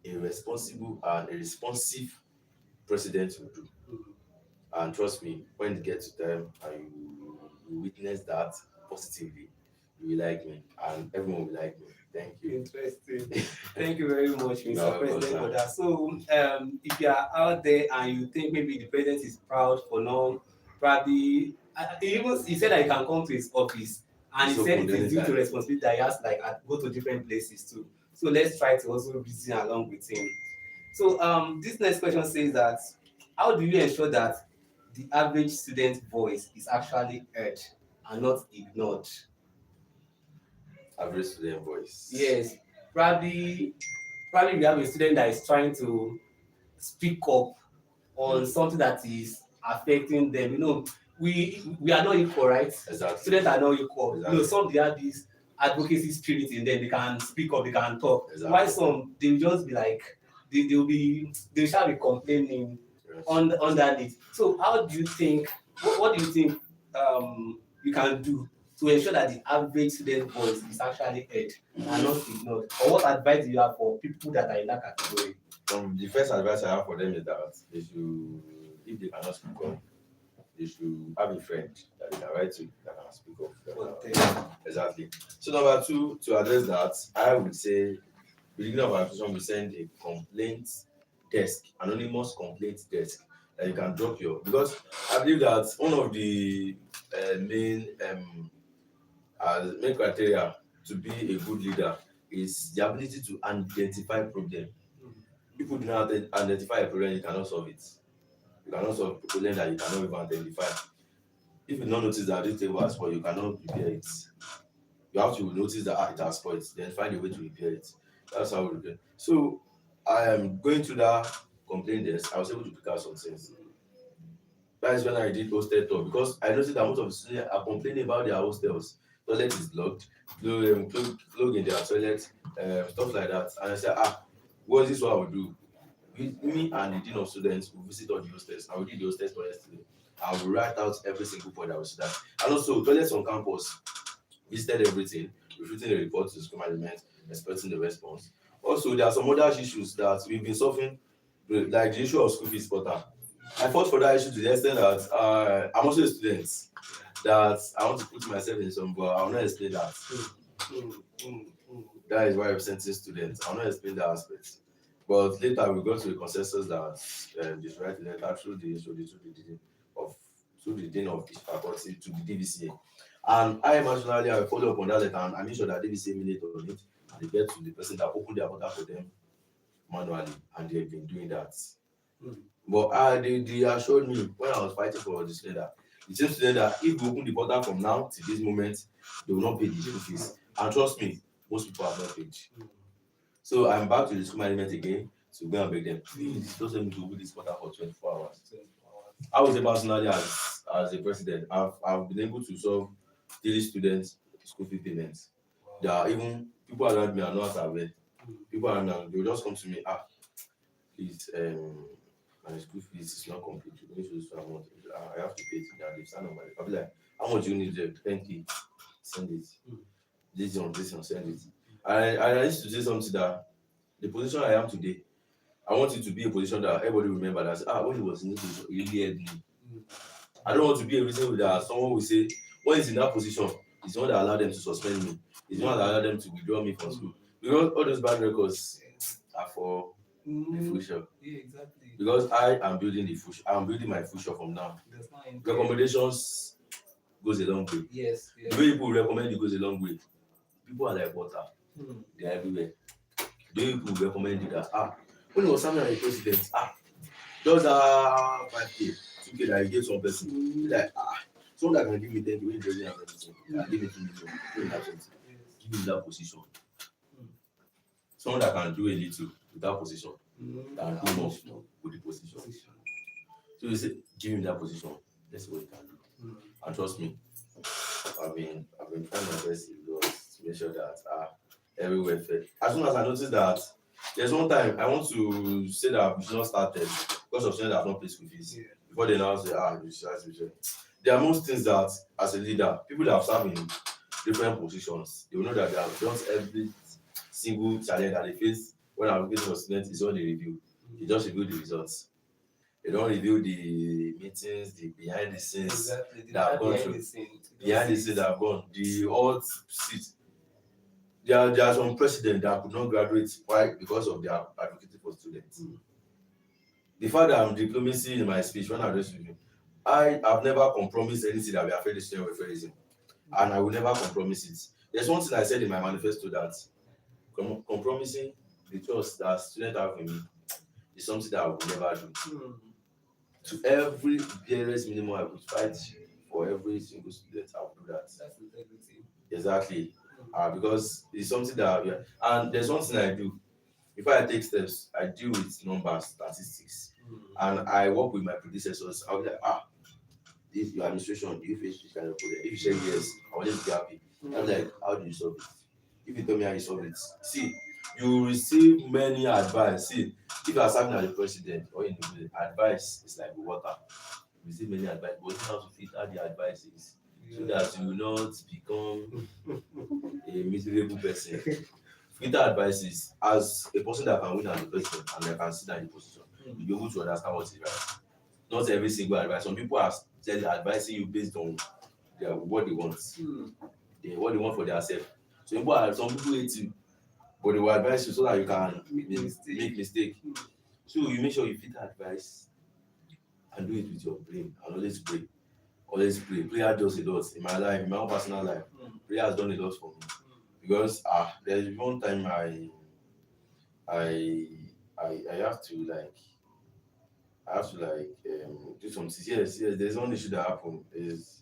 S2: a responsible and a responsive president will do. And trust me, when it gets to time and you witness that positively, you will like me and everyone will like me. Thank you.
S1: Interesting. Thank you very much, Mr. President, for that. So, if you are out there and you think maybe the president is proud for now, probably he said that he can come to his office, and he said it is due to responsibility that he has to go to different places too. So let's try to also reason along with him. So, this next question says that how do you ensure that the average student voice is actually heard and not ignored?
S3: Average student voice.
S1: Yes, probably we have a student that is trying to speak up on something that is affecting them. We are not equal, right?
S3: Exactly.
S1: Students are not equal.
S3: Exactly.
S1: Some they have this advocacy spirit in them. They can speak up, they can talk.
S3: Exactly.
S1: While some they will just be like they shall be complaining
S3: Yes.
S1: on that it. So how do you think? What do you think you can do to ensure that the average student voice is actually heard and not ignored? Or what advice do you have for people that are in that category?
S3: The first advice I have for them is that they should, if they cannot speak up, they should have a friend that they can write to that can speak up. Exactly. So number two, to address that, I would say, beginning of our session, we send a complaint desk, anonymous complaint desk that you can drop your, because I believe that one of the main criteria to be a good leader is the ability to identify problem. People do not identify a problem, you cannot solve it. You cannot solve a problem that you cannot even identify. If you don't notice that this table has spoiled, you cannot repair it. You have to notice that it has spoiled, then find a way to repair it. That's how we repair. So I am going through that complaint desk. I was able to pick out some things. That is when I did hostel tour, because I noticed that most of the students are complaining about their hostels. Toilet is blocked, plug in their toilet, stuff like that. And I said, what is this what I would do? Me and the dean of students will visit all the hostels. I will do the hostels for yesterday. I will write out every single point I will see that. And also, toilets on campus, visited everything, reflecting the report to the school management, expecting the response. Also, there are some other issues that we've been solving, like the issue of school fees portal. I fought for that issue to the extent that I'm also a student, that I want to put myself in some, but I will not explain that. That is why I'm representing students. I will not explain that aspect. But later we got to a consensus that they should write a letter through the dean of each faculty to the DVCA. And I marginally I follow up on that letter and I made sure that DVCA minute on it and they get to the person that opened their portal for them manually, and they've been doing that. But they assured me when I was fighting for this letter, it seems to them that if we open the portal from now to this moment, they will not pay the school fees. And trust me, most people have not paid. So I'm back to the school management again to go and beg them, please don't send me to open this portal for 24 hours. I was personally as a president, I've been able to solve 3 students school fee payments. There are even people around me are not aware. People around me, they will just come to me, please, my school fees is not complete. You need to do some amount. I have to pay it. They stand on my. I'll be like, how much do you need there? 10K. Send it. This one, send it. I used to say something that the position I am today, I want it to be a position that everybody remember that when he was in this position, he really helped me. I don't want to be a reason that someone will say, when he's in that position, it's not that allowed them to suspend me. It's not that allowed them to withdraw me from school. Because all those bad records are for the future.
S1: Yeah, exactly.
S3: Because I am building the future. I'm building my future from now. Recommendations goes a long way.
S1: Yes.
S3: The way people recommend it goes a long way. People are like water. They are everywhere. The way people recommend it that when it was something like a president, those are 5K, 2K that I gave some person. Like someone that can give me 10K when he doesn't have anything. Give me 2 million. Give me that position. Someone that can do a little with that position, can do more with the position. So you say, give him that position. That's what he can do. And trust me, I've been trying my best to make sure that everywhere fair. As soon as I noticed that there's one time I want to say that we should not start them because of students that have not paid school fees. Before they now say, you should. There are most things that as a leader, people that have served in different positions, they will know that they have done every single challenge that they face when I'm looking for students is what they review. They just review the results. They don't review the meetings, the behind the scenes that have gone through. Behind the scenes that have gone, the odd seat. There are some presidents that could not graduate because of their advocacy for students. The fact that I'm diplomacy in my speech when I address you, I have never compromised anything that we are facing with refereeism, and I will never compromise it. There's one thing I said in my manifesto that compromising the trust that students have in me is something that I will never do. To every barest minimum I would fight for every single student, I will do that.
S1: That's integrity.
S3: Exactly.
S2: because it's something that and there's one thing I do. Before I take steps, I deal with numbers, statistics, and I work with my predecessors. I'll be like, this your administration, do you face this kind of problem? If you say yes, I will just be happy. I'm like, how do you solve it? If you tell me how you solve it, see, you will receive many advice. See, if you are serving as the president or in the advice is like water. You receive many advice, but you have to filter the advice is so that you will not become a miserable person. Filter advices as a person that can win as a president and that can sit in the position, you'll be able to understand what is right. Not every single advice. Some people are advising you based on what they want, what they want for themselves. Some people hate you, but they will advise you so that you can make mistake. So you make sure you fit advice and do it with your brain and always pray. Always pray. Prayer does a lot in my life, in my own personal life. Prayer has done a lot for me because there's one time I have to do something. Yes, there's one issue that happened is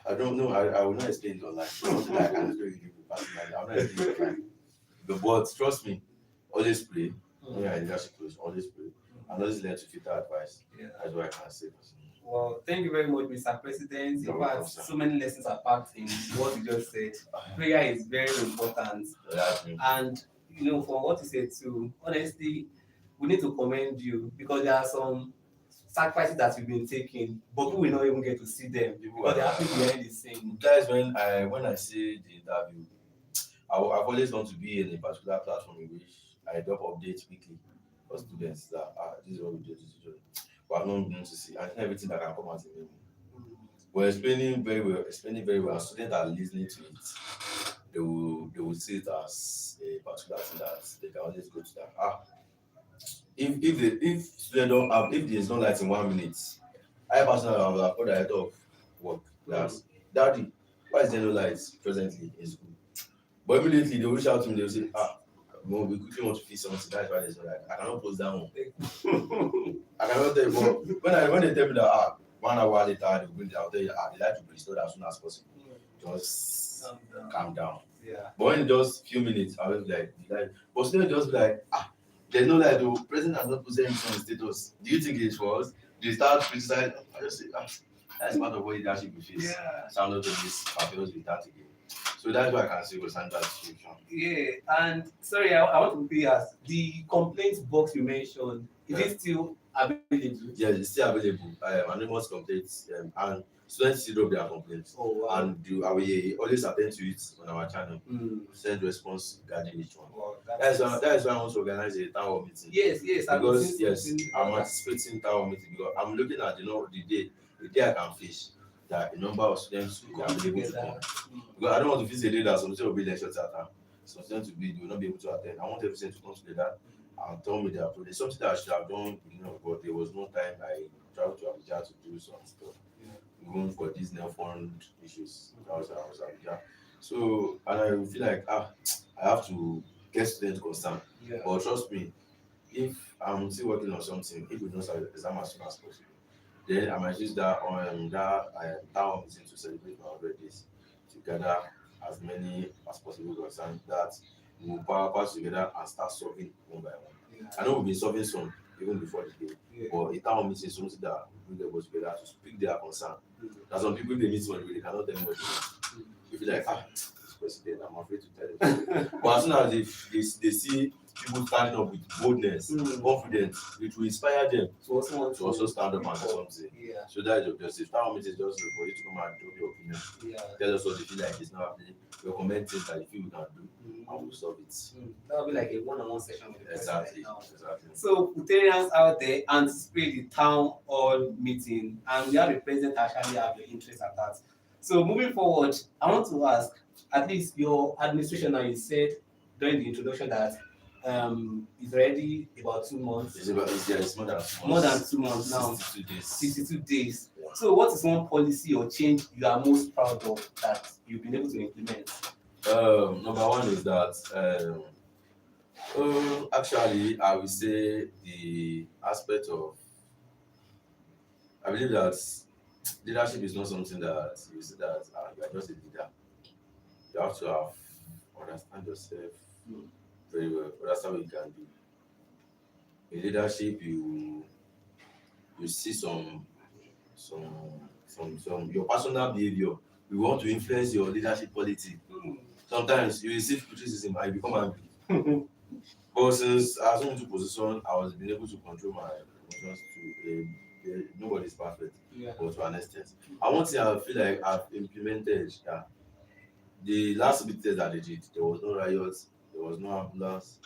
S2: I don't know. I will not explain it online. Something that I can explain with you personally. I will not explain it online. But trust me, always pray. When you are in leadership close, always pray. And always learn to filter advice. That's what I can say.
S1: Well, thank you very much, Mr. President. In fact, so many lessons are packed in what you just said. Prayer is very important. And from what you said too, honestly, we need to commend you because there are some sacrifices that you've been taking, but we will not even get to see them because they're happening behind the scene.
S2: Guys, when I say the interview, I've always want to be in a particular platform in which I drop updates weekly for students that this is what we do, this is what we do. But I'm not going to see and everything that can come out in me. We're explaining very well. Students are listening to it. They will see it as a particular thing that they can always go to that. If students don't have, if there's no light in 1 minute, I personally have put ahead of work. That's daddy, why is there no light presently in school? But immediately they will reach out to me, they will say, well, we quickly want to fix something. That's why there's no light. I cannot post that one. I cannot tell you, but when they tell me that 1 hour later they will bring it, I'll tell you the light will be restored as soon as possible. Just calm down.
S1: Yeah.
S2: But when it just few minutes, I was like, but students just be like, there's no light. The president has not put anything on status. Do you think it's for us? They start criticizing. I just say, that's part of what leadership we face.
S1: Yeah.
S2: So I'm not doing this papers with that again. So that's why I can say was under situation.
S1: Yeah, and sorry, I want to be asked the complaints box you mentioned, is it still available?
S2: Yeah, it's still available. Anonymous complaints and students still drop their complaints.
S1: Oh, wow.
S2: And I will always attend to it on our channel. Send response regarding each one.
S1: Wow,
S2: that is why I want to organize a town hall meeting.
S1: Yes,
S2: because I'm anticipating town hall meeting because I'm looking at the day I can fish that a number of students will be able to come. Because I don't want to face a day that some students will be lectures at time. Some students will not be able to attend. I want everything to come together and tell me their project. Something that I should have done, but there was no time. I traveled to Abuja to do some stuff. Even for these fund issues. I was Abuja. So, and I feel like I have to get students concerned.
S1: Yeah.
S2: But trust me, if I'm still working on something, if we don't start the exam as soon as possible, then I might use that town meeting to celebrate my 100 days together as many as possible concerned that we will power pass together and start solving one by one. Yeah. I know we've been solving some even before the day, but a town meeting is something that we will together to speak their concern. There's some people they meet someone they cannot tell them what they do. You feel like this president, I'm afraid to tell them. But as soon as they see people standing up with boldness, confidence, it will inspire them to also stand up and do something. Yeah. So that is objective. Town meeting is just for you to come and drop your opinion. Yeah. Tell us what you feel like it's not happening. Recommend things that you feel we can do, and we'll solve it.
S1: That will be like a one-on-one session with the
S2: Exactly.
S1: So, Futarians out there anticipate the town hall meeting, and we have a president actually have your interest at that. So, moving forward, I want to ask, at least your administration, now you said during the introduction that it's already about 2 months.
S2: It's more than 2 months.
S1: More than 2 months now. 62 days. Yeah. So, what is one policy or change you are most proud of that you've been able to implement?
S2: Number one is that actually I will say the aspect of I believe that leadership is not something that you say that you are just a leader. You have to have understand yourself very well. Understand what you can do. In leadership, you see some your personal behavior. You want to influence your leadership quality. Sometimes you receive criticism and you become angry. But since I was into position, I was been able to control my emotions to nobody's perfect, but to an extent. And one thing I feel like I've implemented, the last bit test that they did, there was no riots, there was no ambulance,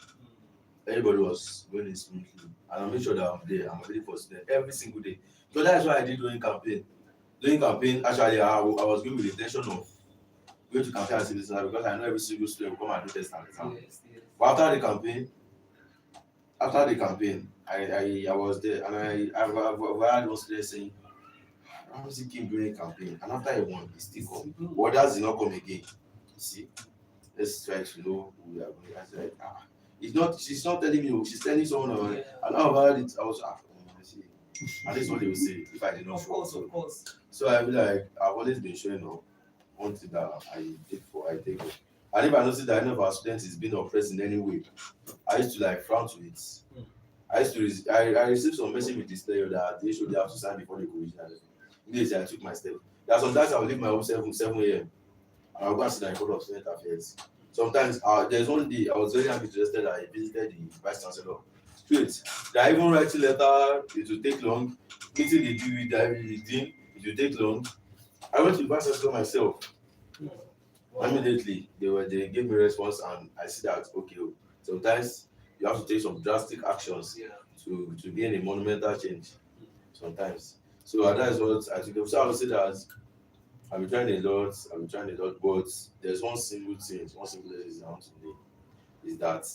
S2: everybody was going in smoothly. And I made sure that I'm there, I'm ready for students every single day. So that's why I did during campaign. During campaign, actually, I was going with the intention of going to campaign as a listener because I know every single student will come and do test and exam. But after the campaign, I was there and I had one student saying, Ramsey came during campaign and after he won, he still come. Others did not come again. You see, let's try to know who we are going. I said, she's not telling me, she's telling someone. And now about it, I was see. And this is what they will say if I did not show up.
S1: Of course.
S2: So I feel like I've always been showing up. One thing that I take up. And if I notice that any of our students is being oppressed in any way, I used to like frown to it. I received some message with this player that they should have to sign before they could reach that. Immediately I took my step. There are sometimes I will leave my home 7 a.m. and I'll go and sit in front of student affairs. Sometimes there's one day I was very happy to that I visited the vice chancellor. Straight. They are even writing letter, it will take long. Meeting the dean, it will take long. I went to the vice chancellor myself. Immediately they gave me a response and I see that okay, sometimes you have to take some drastic actions to gain a monumental change. Sometimes. So that is what I took. So I would say that I've been trying a lot, but there's one single thing I want to do is that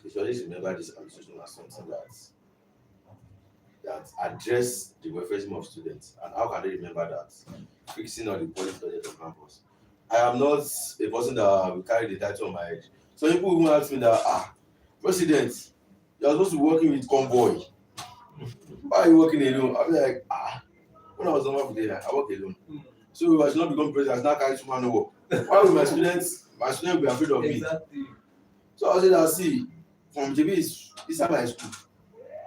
S2: you should always remember this administration as something that address the welfare of students. And how can they remember that? Fixing all the police toilet on campus. I am not a person that will carry the title on my head. So people even ask me that, President, you are supposed to be working with convoy. Why are you working alone? I'll be like, when I was on my day, I work alone. So I should not become president, I should not carry too much work. Why will my students be afraid of me?
S1: Exactly.
S2: So I said, see, from JB is my school.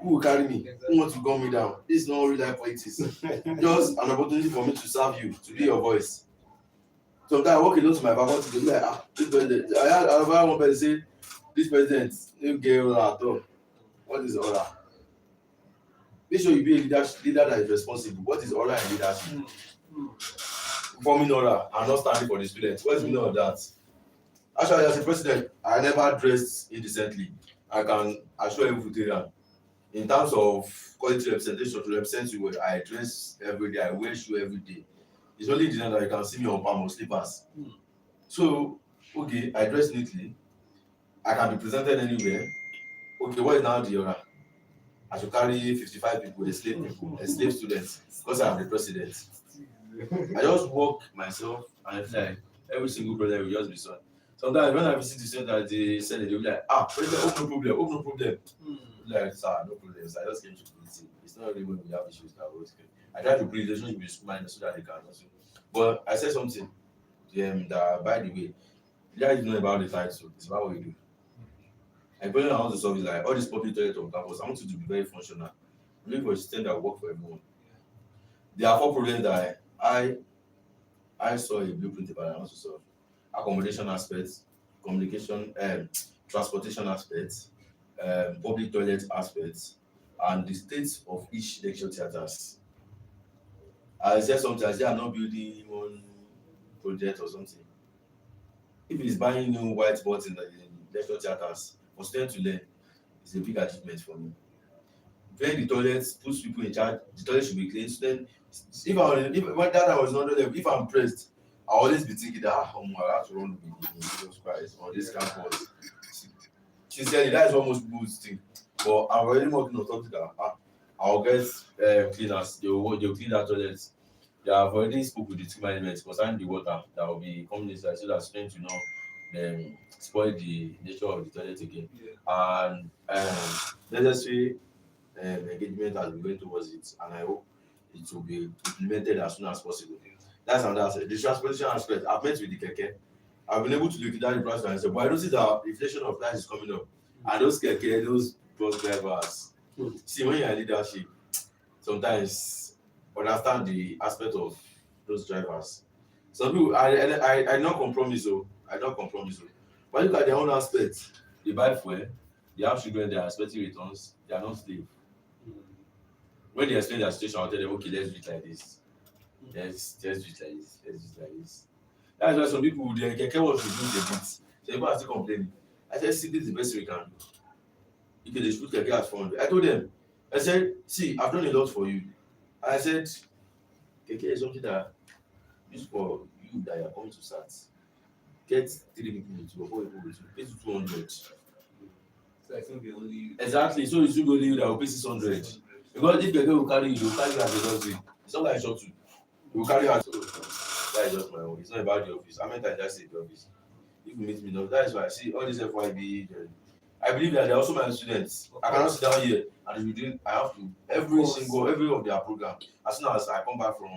S2: Who will carry me? Who wants to gun me down? This is not real life politics. Just an opportunity for me to serve you, to be your voice. Sometimes I walk alone to my faculty to be like, this president. I had one person say, this president, you get order at all. What is order? Make sure you be a leader that is responsible. What is order and leadership? Forming order and not standing for the students. What is the meaning of that? Actually, as a president, I never dressed indecently. I can assure every Futarian. In terms of quality representation, to represent you well, I dress every day, I wear shoe every day. It's only the night that you can see me on palm or slippers. So, okay, I dress neatly. I can be presented anywhere. Okay, what is now the order? I should carry 55 people, enslaved students, because I am the president. I just walk myself and I feel like every single problem will just be solved. Sometimes when I visit the center, they said they'll be like, president, no problem. Like, sir, no problems. I just came to police. It's not really when we have issues that we always came. I try to build relationship with school minors so that they can also. But I said something to them that, by the way, yeah, it's not about the title, it's about what you do. And when I want to solve is like all this public toilet on campus, I want you to be very functional. I'm looking for a system that will work for everyone. There are 4 problems that I saw a blueprint about I want to solve. Accommodation aspects, communication, transportation aspects, public toilet aspects, and the state of each lecture theaters. I said something, I said I'm not building one project or something. If it's buying new whiteboards in the lecture theaters for students to learn, it's a big achievement for me. When the toilets puts people in charge, the toilet should be clean. Then, when that was not level, if I'm pressed, I always be thinking that I have to run with Jesus Christ on this campus. Sincerely, that is what most people think. But I'm already working on something that I'll get cleaners. They'll clean that toilet. They have already spoke with the team management concerning the water that will be coming inside so that students will not spoil the nature of the toilet again. And necessary engagement has been going towards it, and I hope it will be implemented as soon as possible. That's another aspect. The transportation aspect, I've met with the keke. I've been able to liquidate the price for myself, but I noticed that inflation of price is coming up. And those keke, those bus drivers, see, when you're in leadership, sometimes understand the aspect of those drivers. Some people, I don't compromise, I don't compromise. But look at their own aspect. They buy fuel, they have children, they are expecting returns, they are not slave. When they explain their situation, I'll tell them, okay, let's do it like this. Let's do it like this. Let's do it like this. That's why some people, they keke was reduced a bit. So people are still complaining. I said, see, this is the best we can do. You can just put keke at 400. I told them, I said, see, I've done a lot for you. I said, keke is something that is for you that you're coming to start. Get 3 people with you, or 4 people with you, pay 200.
S1: So I think the only
S2: Exactly. So it's only you that will pay 600. Because if keke will carry you as a luxury. It's not like short two. You will carry you as that is just my own. It's not about the office. I meant I just say the office. If you meet me now, that is why I see all these FYB. I believe that they're also my students. I cannot sit down here and be doing. I have to every of their program. As soon as I come back from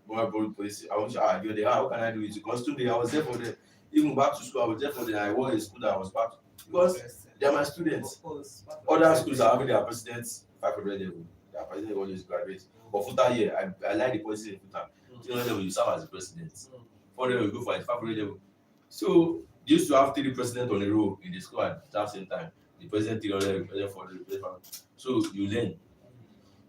S2: my police, I want to argue there. How can I do it? Because today I was there for them. Even back to school, I was there for them. I was in school that I was back because they are my students. Other schools are having their presidents 500 level. Their president always graduates. But FUTA here, I like the policy in FUTA. 300 level, you serve as the president. 400 level, you go for it. 500 level. So they used to have 3 presidents on a row in the school at that same time. The president 300, the president 400, the president 500. So you learn.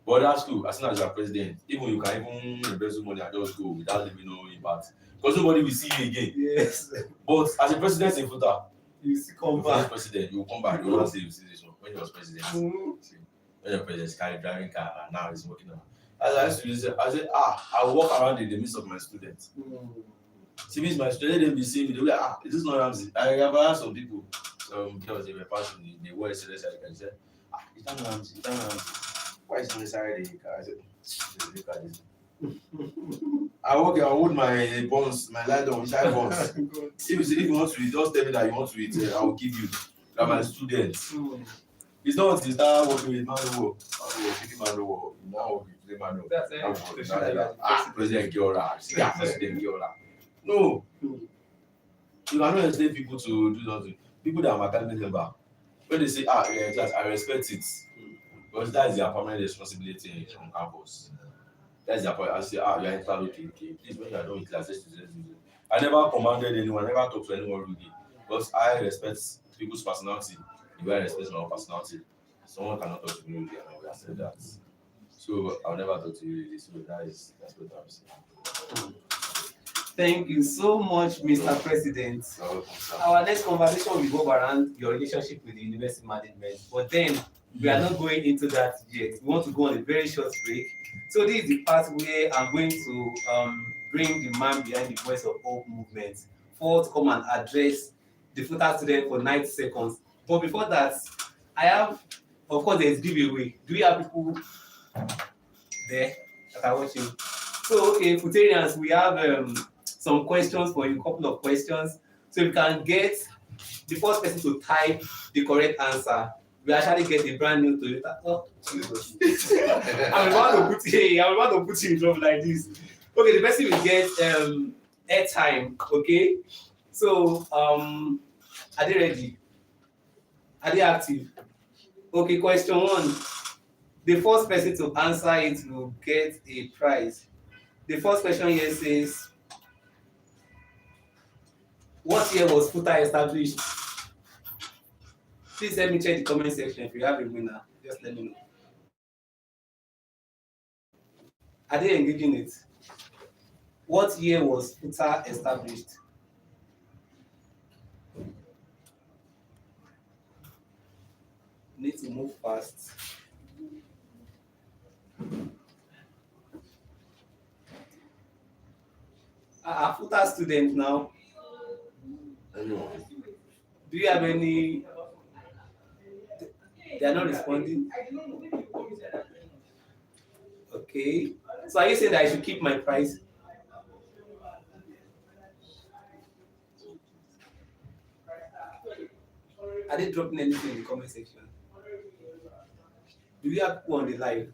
S2: But that's cool. As soon as you are president, even you can even invest money and just go without leaving no impact. Because nobody will see you again.
S1: Yes.
S2: But as a president in FUTA,
S1: You see, come back.
S2: President, you will come back. You will not say you see this one. When he was president, when the president carried driving car and now he's working on. As I used to say, I said, I will walk around in the midst of my students. See, me, my students, they'll be seeing me, they'll be like, is this not Ramsey? I have asked some people, because they were passing me, they were serious, I said, is that not Ramsey? Is that not Ramsey? Why is it not inside the car? I said, look at this. I hold my bonds, my light on inside bonds. If you want to eat, just tell me that you want to eat, I will give you. You're my student. It's not until you start working with manual, manual, now work with manual.
S1: That's
S2: President Giora. See, President Giora. No. You cannot enslave people to do something. People that are my academic member, when they say, yeah, class, I respect it. Because that is their permanent responsibility on campus. That's their point. I say, you are in class, okay. Please, when you are done with class, let's do it. I never commanded anyone, never talked to anyone rudely. Because I respect people's personality. The way I respect my own personality. Someone cannot talk to me rudely, and I will accept that. So I'll never talk to you rudely. So that's what I'm saying.
S1: Thank you so much, Mr. President. Our next conversation will revolve around your relationship with the university management. But then we are not going into that yet. We want to go on a very short break. So this is the part where I'm going to bring the man behind the Voice of Hope movement forward to come and address the FUTA student for 90 seconds. But before that, I have, of course, there's giveaway. Do we have people there that are watching? So, okay, Futarians, we have some questions for you, a couple of questions. So you can get the first person to type the correct answer. We actually get a brand new Toyota. Oh, I'm about to put you in trouble like this. Okay, the person will get airtime. Okay, so are they ready? Are they active? Okay, question 1. The first person to answer it will get a prize. The first question here says, what year was FUTA established? Please let me check the comment section. If you have a winner, just let me know. Are they engaging it? What year was FUTA established? Need to move fast. FUTA student now. Do you have any? They are not responding. Okay. So are you saying that I should keep my price? Are they dropping anything in the comment section? Do we have people on the live?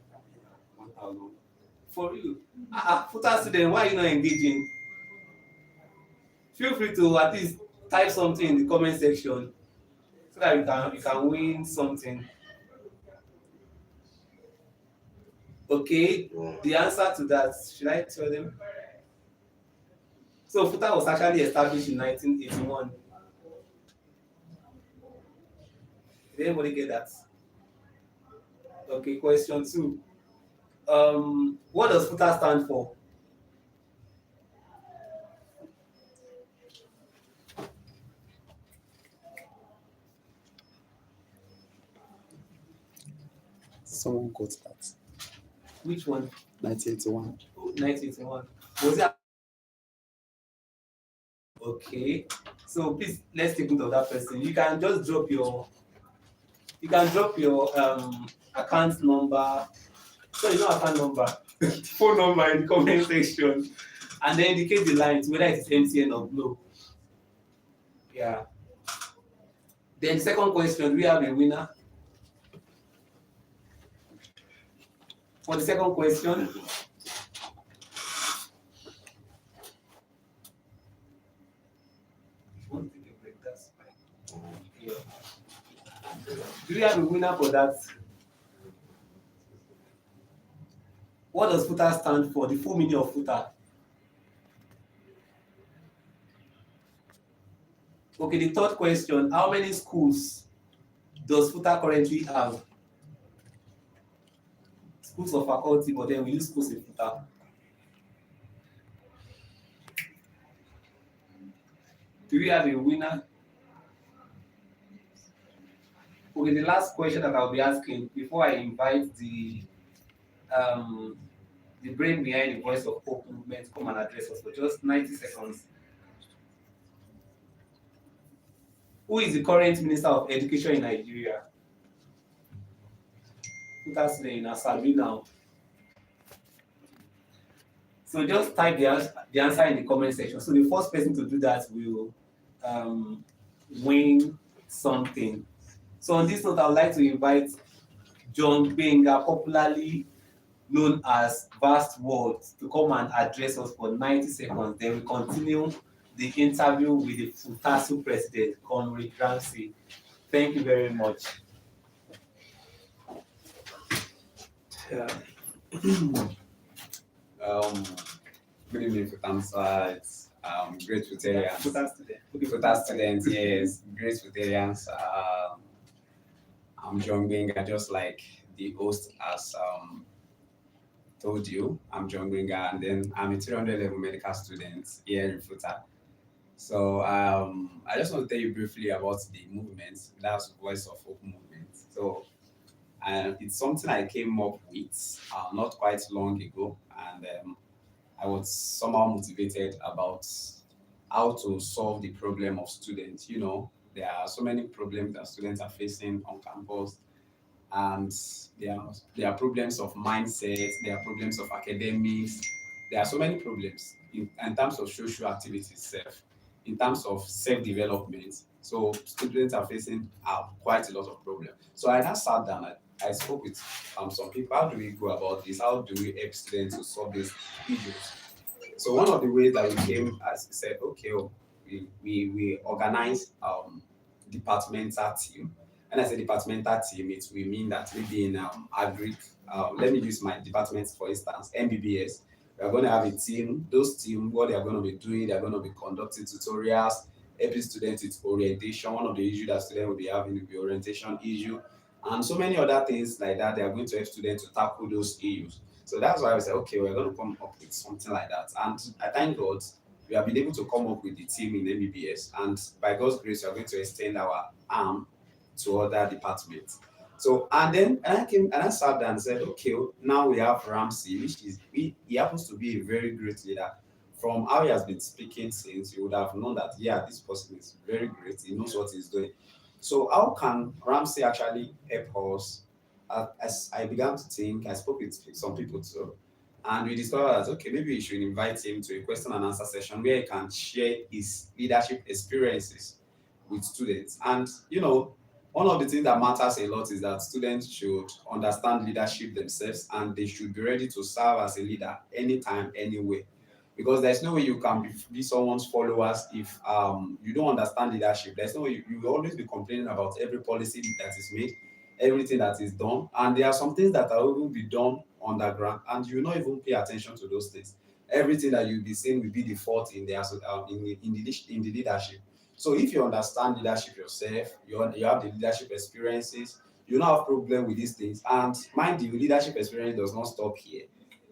S1: 1,000. For you. FUTA student, why are you not engaging? feel free to at least type something in the comment section so that you can win something. Okay, the answer to that, should I tell them? So FUTA was actually established in 1981. Did anybody get that? Okay, question 2. What does FUTA stand for?
S5: Someone quote that.
S1: Which one?
S5: 1981.
S1: 1981. Was it? Okay. So please let's take note of that person. You can just drop your account number. So you know account number, phone number in the comment section, and then indicate the lines whether it is MTN or Glo. Yeah. Then second question, do we have a winner? For the second question, yeah. Do we have a winner for that? What does FUTA stand for? The full meaning of FUTA. Okay, the third question, how many schools does FUTA currently have? Schools of faculty, but then we use schools in FUTA. Do we have a winner? Okay, the last question that I'll be asking before I invite the brain behind the voice of hope movement to come and address us for just 90 seconds. Who is the current Minister of Education in Nigeria? FUTA's name, Asabi now. So just type the answer in the comment section. So the first person to do that will win something. So on this note, I would like to invite John Benga, popularly known as Vast Words, to come and address us for 90 seconds. Then we continue the interview with the FUTASU President, Comrade Ramsey. Thank you very much.
S5: Yeah. Good evening, FUTAM sites. Great Futarians. FUTA students, yes, great Futarians. I'm John Gwenga, just like the host has told you. I'm John Gwenga, and then I'm a 300 level medical student here in FUTA. So I just want to tell you briefly about the movement, that's Voice of Hope movement. So it's something I came up with not quite long ago, and I was somehow motivated about how to solve the problem of students. You know, there are so many problems that students are facing on campus, and there are problems of mindset, there are problems of academics, there are so many problems in terms of social activities, in terms of self-development. So students are facing quite a lot of problems. So I now sat down, I spoke with some people. How do we go about this? How do we help students to solve these issues? So one of the ways that we came, as we said, okay, we organize departmental team. And I say departmental team, it will mean that maybe in agric, let me use my department for instance, MBBS. We are going to have a team. Those team, what they are going to be doing, they are going to be conducting tutorials, helping students with orientation. One of the issues that students will be having will be orientation issue, and so many other things like that. They are going to help students to tackle those issues. So that's why I said, okay, we're going to come up with something like that. And I thank God we have been able to come up with the team in MBBS. And by God's grace, we are going to extend our arm to other departments. So, and I sat down and said, okay, now we have Ramsey, which is, he happens to be a very great leader. From how he has been speaking since, you would have known that, yeah, this person is very great. He knows what he's doing. So how can Ramsey actually help us? As I began to think, I spoke with some people too, and we discovered that, okay, maybe we should invite him to a question and answer session where he can share his leadership experiences with students. And, you know, one of the things that matters a lot is that students should understand leadership themselves, and they should be ready to serve as a leader anytime, anywhere. because there's no way you can be someone's followers if you don't understand leadership. There's no way you will always be complaining about every policy that is made, everything that is done, and there are some things that are even be done underground, and you will not even pay attention to those things. Everything that you'll be saying will be the fault in the in the leadership. So if you understand leadership yourself, you have the leadership experiences, you don't have problem with these things. And mind you, leadership experience does not stop here.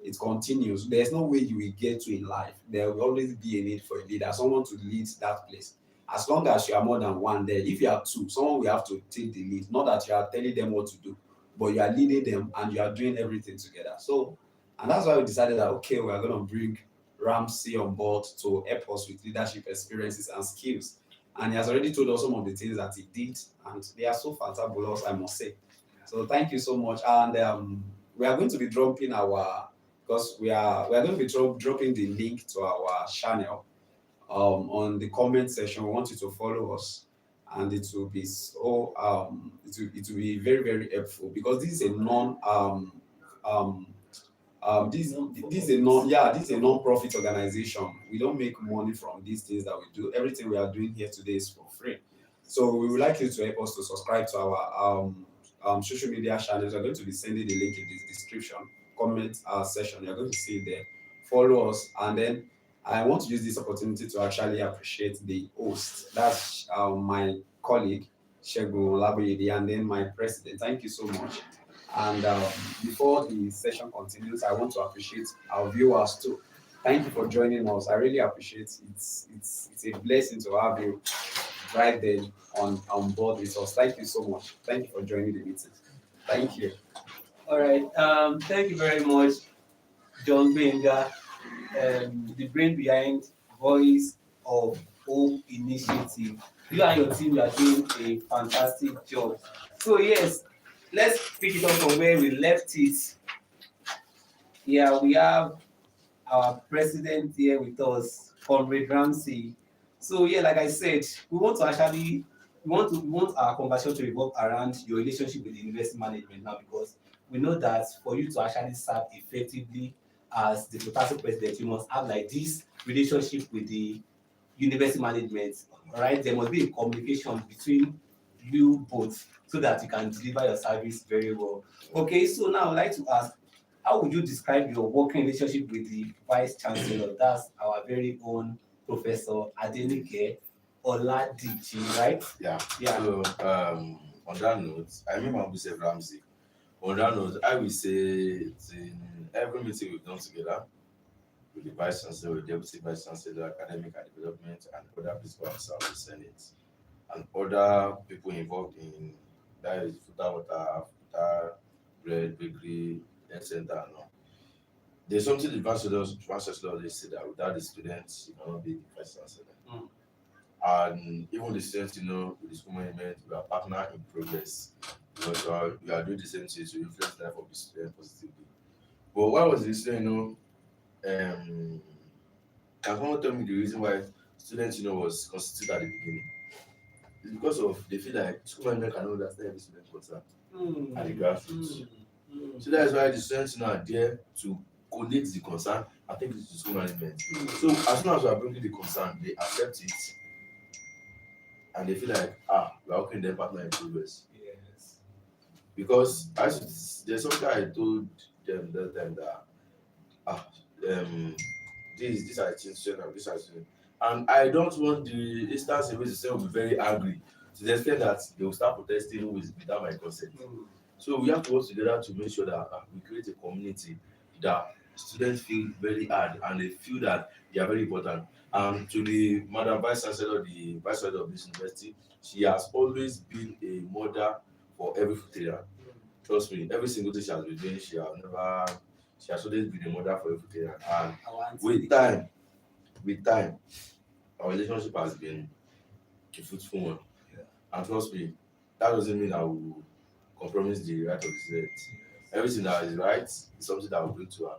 S5: It continues. There's no way you will get to in life. There will always be a need for a leader, someone to lead that place. As long as you are more than one there, if you are two, someone will have to take the lead. Not that you are telling them what to do, but you are leading them and you are doing everything together. So, and that's why we decided that okay, we are going to bring Ramsey on board to help us with leadership experiences and skills. And he has already told us some of the things that he did, and they are so fantabulous, I must say. So thank you so much. And we are going to be dropping our, because we are going to be dropping the link to our channel on the comment section. We want you to follow us, and it will be so it will be very very helpful, because this is a um this is a non-profit organization. We don't make money from these things that we do. Everything we are doing here today is for free. So we would like you to help us to subscribe to our social media channels. We're going to be sending the link in the description comment section. You're going to see it there. Follow us, and then I want to use this opportunity to actually appreciate the host. That's my colleague Segun Olaboyede, and then my president. Thank you so much. And before the session continues, I want to appreciate our viewers too. Thank you for joining us. I really appreciate it. It's a blessing to have you right there on board with us. Thank you so much. Thank you for joining the meeting. Thank you.
S1: All right. Thank you very much, John Benga, the brain behind Voice of Hope Initiative. You and your team are doing a fantastic job. So yes, let's pick it up from where we left it. Yeah, we have our president here with us, Comrade Ramsey. So yeah, like I said, we want our conversation to revolve around your relationship with the university management now, because we know that for you to actually serve effectively as the FUTASU president, you must have like this relationship with the university management. All right, there must be a communication between you both so that you can deliver your service very well. Okay, so now I'd like to ask, how would you describe your working relationship with the vice chancellor? That's our very own Professor Adenike Oladiji, right?
S2: Yeah.
S1: Yeah.
S2: So on that note, I remember we said Ramsey. On that note, I will say it's in every meeting we've done together with the vice chancellor, the deputy vice chancellor, academic and development, and other principal officers of the Senate, and other people involved in that is Futa bread, bakery, etc. And all. There's something the vice chancellor always say that without the students, you cannot be the vice chancellor.
S1: Mm.
S2: And even the students, with the school management, we are partner in progress. Because we are doing the same thing to influence the life of the student positively. But why was this, can someone tell me the reason why students, was constituted at the beginning? It's because of they feel like school management cannot understand every student concern at the grassroots. So that's why the students are there to collate the concern. I think it's the school management. So as soon as we are bringing the concern, they accept it, and they feel like we are working their partner in progress.
S1: Yes.
S2: Because there's something I told them that time that these are things, these are things. And I don't want the instance in which the student will be very angry to the extent that they will start protesting without my consent. So we have to work together to make sure that we create a community that students feel very hard and they feel that they are very important. And to the Madam Vice Chancellor, the Vice Chancellor of this university, she has always been a mother for every Futarian. Trust me, every single thing she has been doing, she has always been a mother for every Futarian. And with time, our relationship has been a fruitful one.
S1: Yeah.
S2: And trust me, that doesn't mean I will compromise the right of the student. Everything that is right is something that will bring to her.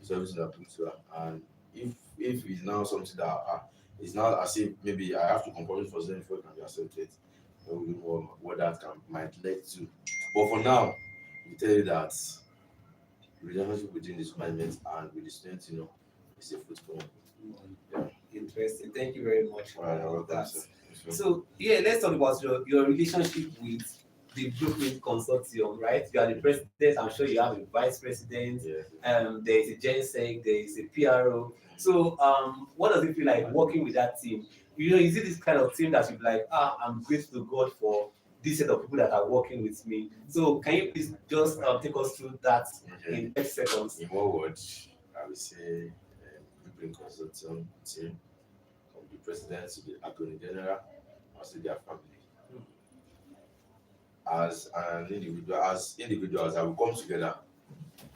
S2: It's everything that brings to her. And if it's now something that it's not as if maybe I have to compromise for student before it can be accepted, we know what that might lead to. But for now, we tell you that relationship between the management and with the students, it's a football.
S1: Interesting. Thank you very much for
S2: Welcome,
S1: that.
S2: sir.
S1: So yeah, let's talk about your relationship with the Blueprint Consortium, right? You are the president. I'm sure you have a vice president.
S2: Yeah.
S1: There is a GenSec, there is a PRO. So what does it feel like working with that team? You know, is it this kind of team that you be like, I'm grateful to God for this set of people that are working with me? So can you please just take us through that in 30 seconds?
S2: In one word, I would say Blueprint Consortium team, from the president to the attorney general, and to their family. As individuals that will come together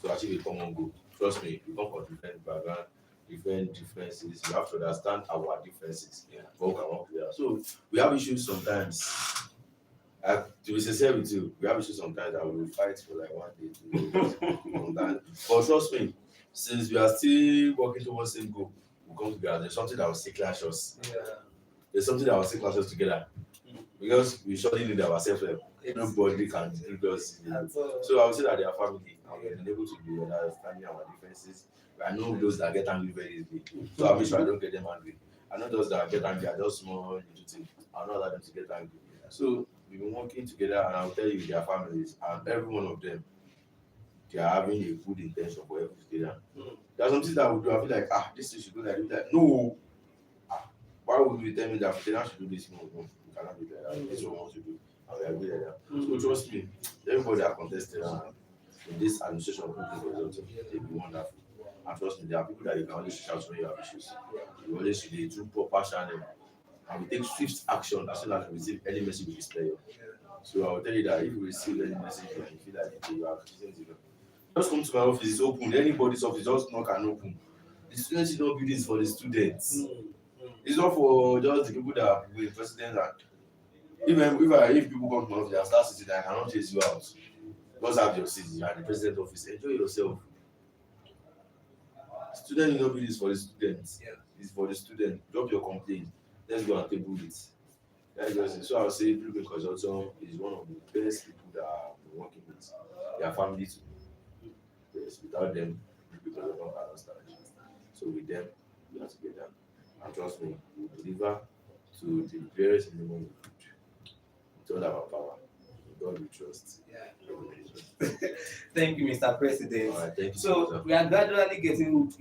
S2: to achieve a common goal. Trust me, we come from different background, different differences. We have to understand our differences. But we can work together. So we have issues sometimes. To be sincere with you, we have issues sometimes that we will fight for like 1 day, 2 days, sometimes. But trust me, since we are still working towards the same goal, we come together. There's something that will still clash us. There's something that will still clash us together. Because we surely need ourselves. Nobody can do us. So I would say that they are family. And we've been able to be understanding our differences. I know those that get angry very easily. So I make sure I don't get them angry. I know those that get angry are just small little things. I don't allow them to get angry. So we've been working together, and I'll tell you their families, and every one of them, they are having a good intention for everything together. There's something that I would do. I feel like, this thing should go like that. No. Why would you tell me that they should do this? No, we cannot do that. This is what we want to do. And we agree like that. So trust me, everybody that contested in this administration of people, they'll be wonderful. And trust me, there are people that you can only reach out when you have issues. You always should do proper channel. And we take swift action as soon as we receive any message we display. So I will tell you that if you receive any message and you feel like you are just come to my office, it's open. Anybody's office, just knock and open. The students should not buildings for the students. It's not for just the people that are with president. And if people come to my office and start sitting, I cannot chase you out. Just have your seat at the president's office. Enjoy yourself. Student no buildings for the students. It's for the student. Drop your complaint. Let's go and table it. That's just it. So I'll say Blueprint Consortium is one of the best people that I've been working with. Their family too. Yes, without them, Blueprint Consortium cannot stand. So with them, we are together. And trust me, we deliver to the various minimum with all our power. God we trust.
S1: Thank you, Mr. President.
S2: Thank you
S1: so we are gradually getting,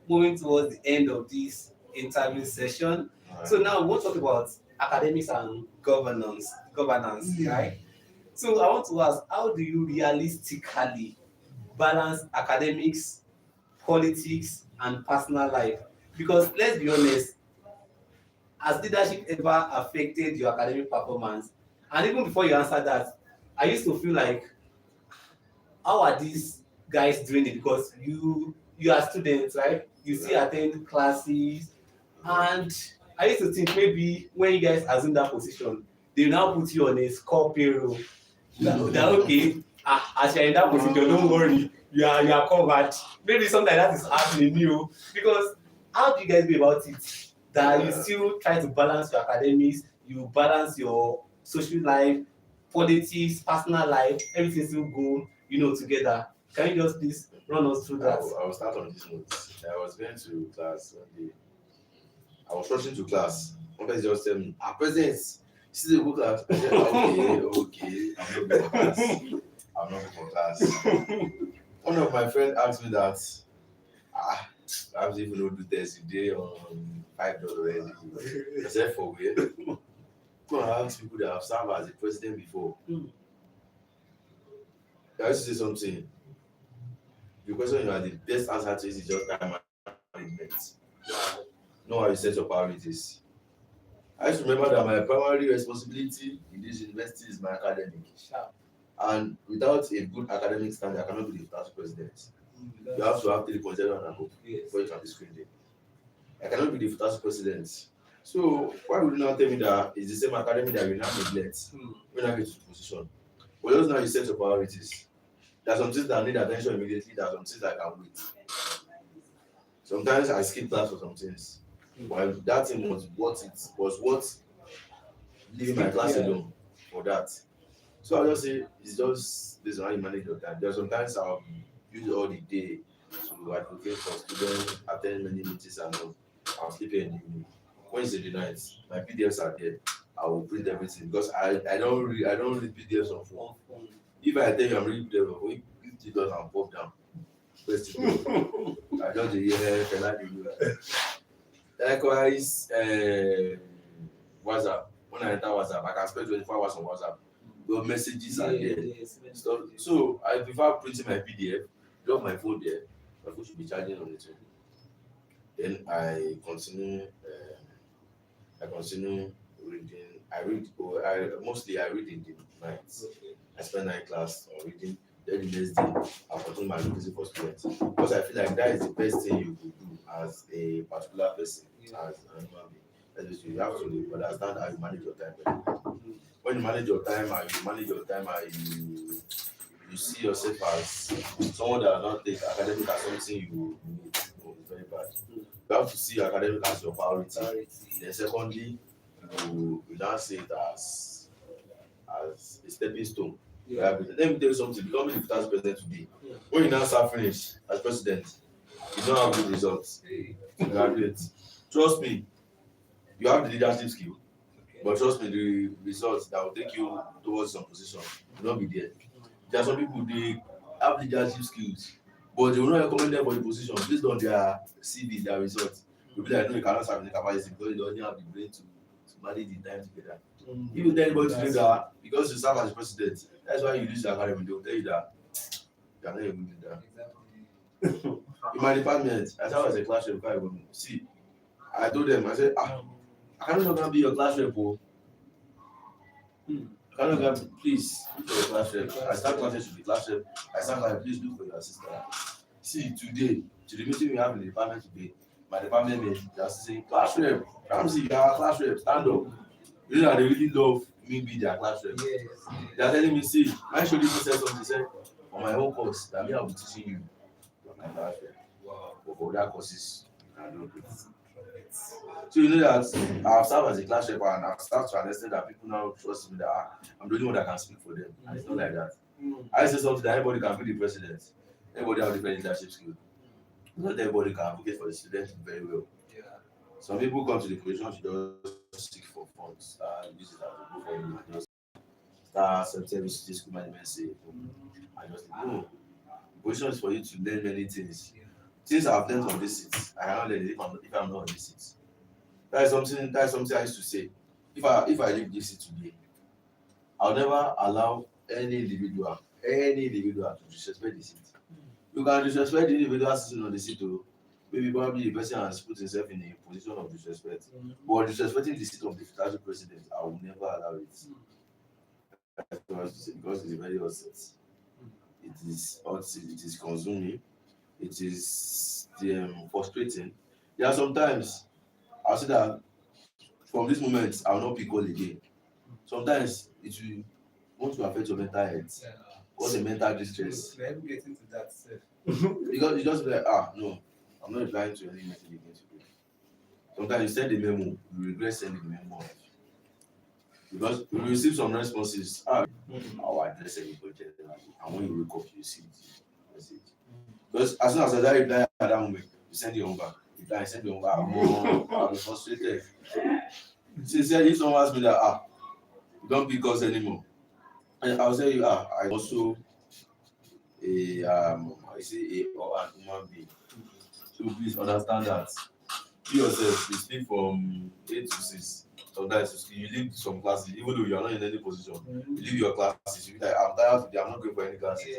S1: moving towards the end of this interview session. So now we'll talk about academics and governance, right? So I want to ask, how do you realistically balance academics, politics, and personal life? Because let's be honest, has leadership ever affected your academic performance? And even before you answer that, I used to feel like, how are these guys doing it? Because you are students, right? You still attend classes, and I used to think maybe when you guys assume that position, they will now put you on a score payroll. That okay, as you're in that position, don't worry, you are covered. Maybe something like that is happening new. Because how do you guys go about it? That you still try to balance your academics, you balance your social life, politics, personal life, everything still go, together. Can you just please run us through that?
S2: I will start on this note. I was going to class one day. I was rushing to class. One person just tell me, President, this is a good class. I said, okay, I'm not going for class. I'm not going for class. One of my friends asked me that, I was even know do test today on $5 already. I said, for where? Go and ask people that have served as a president before. I used to say something. The question you are the best answer to is just time management. Know how you set your priorities. I used to remember that my primary responsibility in this university is my academic. And without a good academic standard, I cannot be the FUTASU president. You have to have 3.0 and above before you can be screened in. I cannot be the FUTASU president. So why would you not tell me that it's the same academy that you now neglect when I get to the position? Well, just now you set your priorities. There are some things that need attention immediately. There are some things that can wait. Sometimes I skip class for some things. While that thing was what leaving my class alone for that. So I'll just say it's just this is how you manage your time. There are sometimes I'll use all the day to advocate for students, attend many meetings and all. I'm sleeping in the evening. When it's in the night, my PDFs are there. I will print everything because I don't read PDFs on phone. If I tell you I'm reading PDF on phone, if it does and pop down. First thing, I just hear Fela dey do that. Likewise, WhatsApp. When I enter WhatsApp, I can spend 24 hours on WhatsApp. Your messages are there. Stuff. So I prefer printing my PDF, drop my phone there. My phone should be charging on it. Then I continue. I continue reading. I read. I read in the night. I spend night class on reading. Then the next day, I continue my reading for students because I feel like that is the best thing you could do as a particular person, as an human being. That is, you have to understand how you manage your time. When you manage your time and you see yourself as someone that does not take academic as something you need, it's very bad. You have to see academic as your priority. Then secondly, you now see it as a stepping stone. Let me tell you something, becoming the FUTASU president today, when you now start finish as president, you don't have good results. You graduate. Trust me, you have the leadership skill. But trust me, the results that will take you towards some position will not be there. There are some people they have leadership skills, but they will not recommend them for the position based on their CV, their results. You'll be like, no, you cannot serve in the capacity because you don't have the brain to manage the time together. If you tell anybody to do that because you serve as president, that's why you lose your academy. They will tell you that you are not able to do that. In my department, I serve as a class rep. See, I told them, I said, I cannot gonna be your class rep. I cannot gonna please look for your class rep. I start classes to be class rep. I start like please look for your assistant. See today, to the meeting we have in the department today, my department mate just saying class rep, Ramsey, you are a class rep, stand up. You know that they really love me be their class rep. Yes. They are telling me, see, my should this said something said on my own course that me I will be teaching you my class rep. Wow. But for other courses, you can do it. So you know that I've served as a class rep and I've started to understand that people now trust me that I'm the only one that can speak for them. And it's not like that. I say something that everybody can be the president. Everybody has different leadership skills. Not everybody can advocate for the students very well. Yeah. Some people come to the position to just seek for funds and use it as a good for you. Just start sometimes school management say, I just no. The position is for you to learn many things. Things I've learned on this seat, I cannot learn it if I'm not on this seat. That is something I used to say. If I leave this seat today, I'll never allow any individual to disrespect the seat. You can disrespect the individual sitting on the seat, or maybe probably the person has put himself in a position of disrespect. But disrespecting the seat of the FUTASU president, I will never allow it. Because it's a very hot seat. It is hot seat, it is consuming, it is frustrating. There are sometimes I'll say that from this moment I will not pick all again. Sometimes it will want to affect your mental health. What's a mental distress?
S1: We're getting to that self.
S2: Because you just be like, no, I'm not replying to any message again today. Sometimes you send a memo, you regret sending the memo. Because you receive some responses, I'll address everybody generally. And when you wake up, you see the message. Because as soon as I reply at that moment, you send it over. I send it over, I'm frustrated. Sincerely, if someone asks me that, you don't pick us anymore. And I'll tell you, I also an human being. So please understand that you yourself, you sleep from 8 to 6. Sometimes you leave some classes, even though you are not in any position. You leave your classes, you feel like I'm tired today, I'm not going for any classes.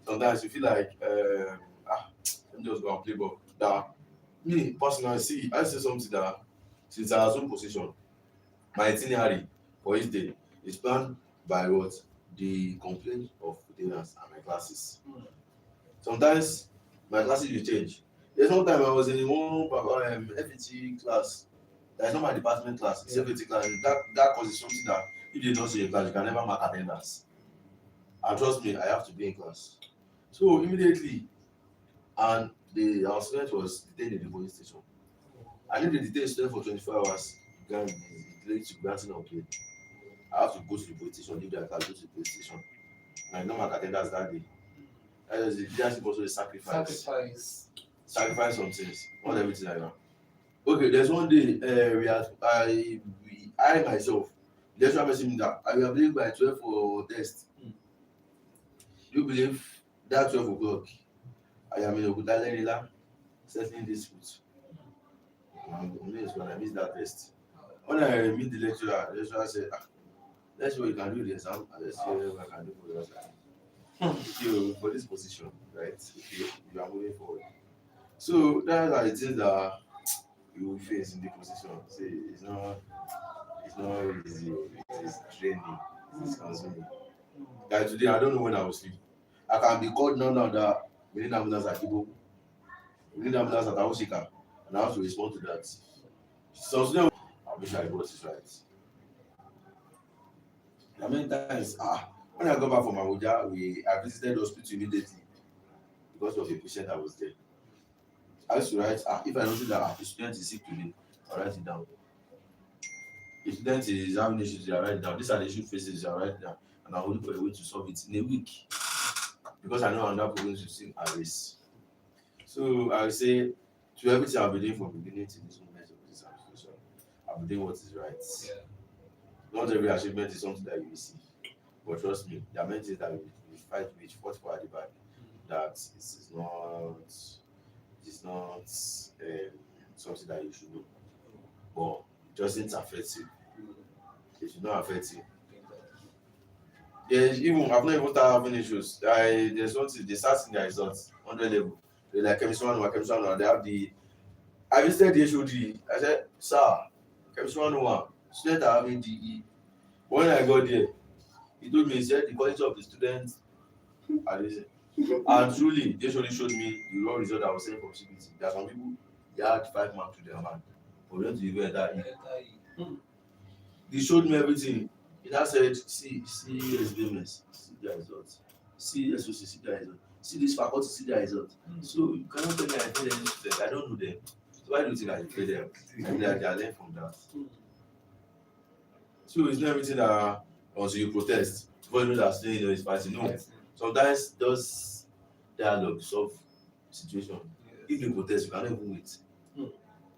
S2: Sometimes you feel like let me just go and play ball. That me personally, see, I say something that since I assume position, my itinerary for each day is planned by what? The complaint of students and my classes. Sometimes my classes will change. There's one time I was in one FET class. That's not my department class, it's FET class. That course is something that if you don't see a class, you can never mark attendance. And trust me, I have to be in class. So immediately, and our student was detained in the police station. I need to detain student for 24 hours. It's late to granting of bail. I have to go to the police station, leave their class, go to the police station. And I know my attendance that day. Leadership also is sacrifice.
S1: Sacrifice.
S2: Some things, not everything like that. Okay, there's one day I myself, the extra person that I will believe by 12 for test. Do you believe that 12 o'clock? I am in Okudalerila settling this foot. When I miss that test. When I meet the lecturer said, let's see what you can do the exam and let's see what I can do for the rest. You for this position, right? Okay, you are moving forward. So that are the things that you will face in the position. See, it's not easy. It is training. It is consuming. Like today, I don't know when I will sleep. I can be called now that we need ambulance at Kibo, we need ambulance at Aoshika, and I have to respond to that. So today, I wish I got it right. I mean, times when I got back from Abuja, I visited the hospital immediately because of a patient that was there. I used to write, if I notice that a student is sick today, I write it down. If student is having issues, I write it down. These are the issue faces, I write it down. And I will look for a way to solve it in a week. Because I know I'm not going to see a race. So I will say, to everything I've been doing from beginning to this moment of this application, I've been doing what is right. Yeah. Not every achievement is something that you will see. But trust me, there are many things that we fought for at the back. That it's not something that you should know. But it doesn't affect you. It should not affect you. Yeah, even I've not even started having issues. There's something they start seeing their results on the level. They're like chemistry 101, they have the I visited the HOD. I said, sir, chemistry 101, students are having DE. When I got there, he told me, he said the quality of the students are rising. And truly, they showed me the raw result I was saying from CBT. There are some people, they had 5 marks to their hand. For them to even enter E. They showed me everything. He now said, see SBMS, see their results. See SOC, see their results. See this faculty, see their results. So you cannot tell me I failed any student. I don't know them. So why do you think I failed them? I mean, they are learning from that. So it's not everything that until you protest, before you know that staying is fighting. No. Sometimes those dialogue solve situation. If you protest, you cannot even wait.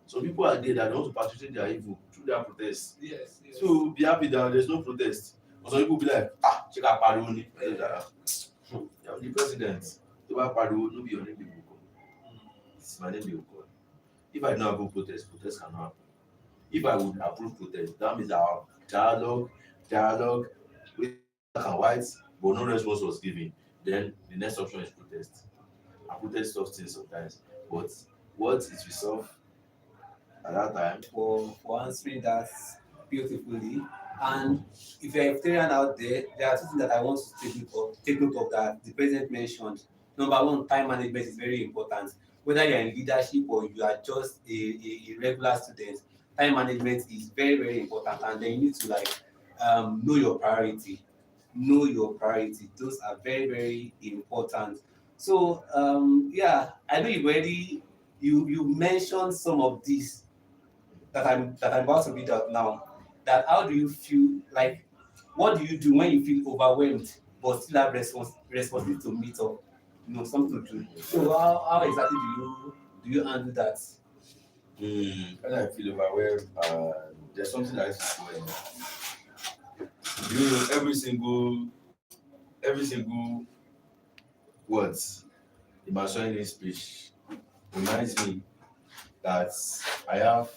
S2: Some people are there that want to participate their evil through their protest. Yes. So be happy that there's no protest. But some people be like, check out Paroni. The president, the Paroni, no be your name will come. It's my name will come. If I don't approve protest cannot happen. If I would approve protest, that means our dialogue with black and white, but no response was given. Then the next option is protest. And protest solves things sometimes. But what is resolved at that time?
S1: For answering that beautifully. And if you're a vegetarian out there, there are two things that I want to take note of that the president mentioned. Number one, time management is very important. Whether you're in leadership or you are just a regular student, time management is very, very important. And then you need to know your priority. Know your priority. Those are very, very important. So I know you mentioned some of these that I'm about to read out now. That how do you feel like? What do you do when you feel overwhelmed but still have responsibility to meet up? Something to do. So how exactly do you handle that?
S2: When I feel overwhelmed, there's something that is going on. You know, every single words in my showing speech reminds me that I have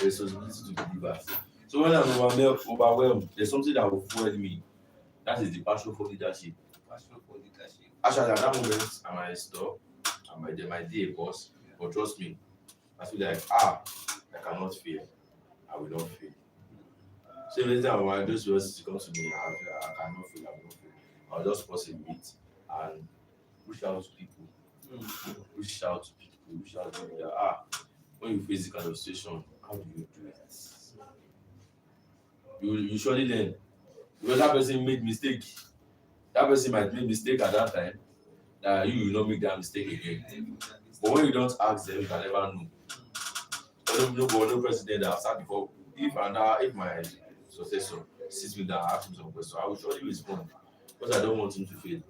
S2: a responsibility to deliver. So when I'm overwhelmed, there's something that will fuel me. That is the passion for leadership. Actually, at that moment, I might stop. There might be a pause, but trust me, I feel like I cannot fail. I will not fail. So every time when those words come to me, I cannot fail. I will not fail. I'll just pause a bit and reach out to people. Reach out to people that when you face this kind of situation, how do you do it? You surely learn. Because that person made mistake. That person might make mistake at that time. That you will not make that mistake again. But when you don't ask them, you can never know. No president that I've sat before. If my successor sits me down and asks me some questions, I will surely respond. Because I don't want him to fail.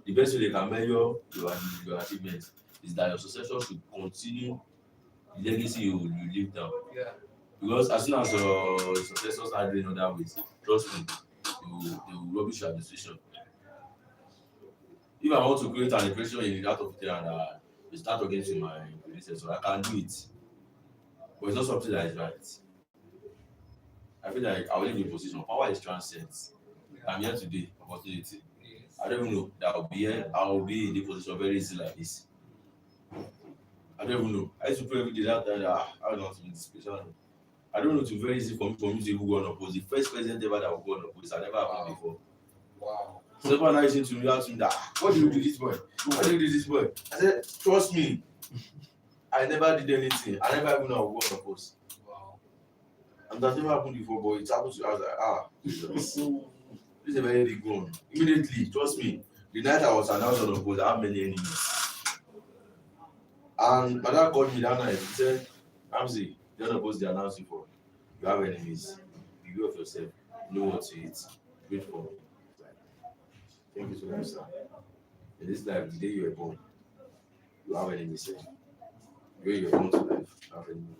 S3: The best way they can measure your achievements is that your successor should continue the legacy you leave down.
S1: Yeah.
S3: Because as soon as your successors start doing other ways, trust me, they will rubbish your administration. If I want to create an impression in that of there and they start against my predecessor, I can do it. But it's not something that is right. I feel like I will leave the position. Power is transient. I'm here today, opportunity.
S1: Yes.
S3: I don't even know that I'll be here. I'll be in the position very easy like this. I don't even know. I used to pray every day that I don't want to be in this position. I don't know. It's very easy for me to even go on oppose. The first president ever that will go on oppose. I never happened before.
S4: Wow.
S3: So everyone now listening to me ask me that, what do you do this boy? What do you do this boy? I said, trust me. I never did anything. I never even know I will go on oppose.
S1: Wow.
S3: And that never happened before, but it happened to I was like, Jesus. This is a very big one. Immediately, trust me. The night I was announced on oppose, I have many enemies. And my dad called me that night. He said, Ramsey, don't oppose the announcement for. You have enemies. Be aware of yourself. Know what to eat. Wait for me. Thank you so much, sir. In this life, the day you were born, you have enemies. The way you were born to life, you have enemies.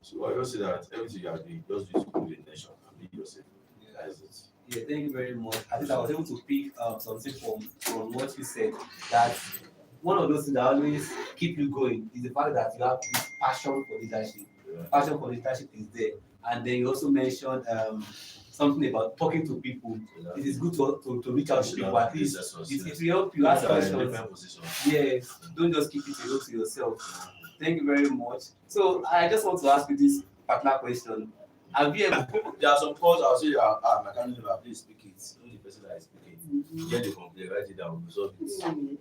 S3: So I just say that everything you are doing, just do it with good intention and be yourself. That is it.
S1: Yeah, thank you very much. I think I was able to pick something from what you said, that one of those things that always keep you going is the fact that you have this passion for leadership.
S3: Yeah.
S1: Passion for leadership is there. And then you also mentioned something about talking to people.
S3: Yeah.
S1: It is good to reach out to people. At least it will help you
S3: You
S1: ask
S3: are in
S1: questions.
S3: different positions.
S1: Yes, don't just keep it alone to yourself. Thank you very much. So I just want to ask you this particular question. Have you ever
S3: There are some calls I'll say, my candidate, please speak it. Know the person that is speaking. Get the complaint, write it down, resolve it.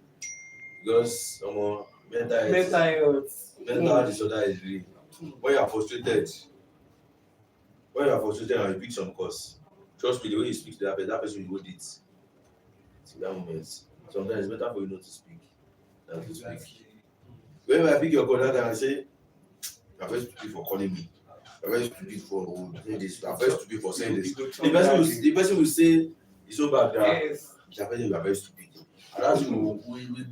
S3: Because mental disorder is real. When you are frustrated, and you pick some course, trust me, the way you speak to that person will hold it. See that moment. Sometimes it's better for you not to speak than to speak. When I pick your call that time, I say, you're very stupid for calling me. You're very stupid for doing this. You're very stupid for saying this. The person will say, it's so bad that you're very stupid. And that's will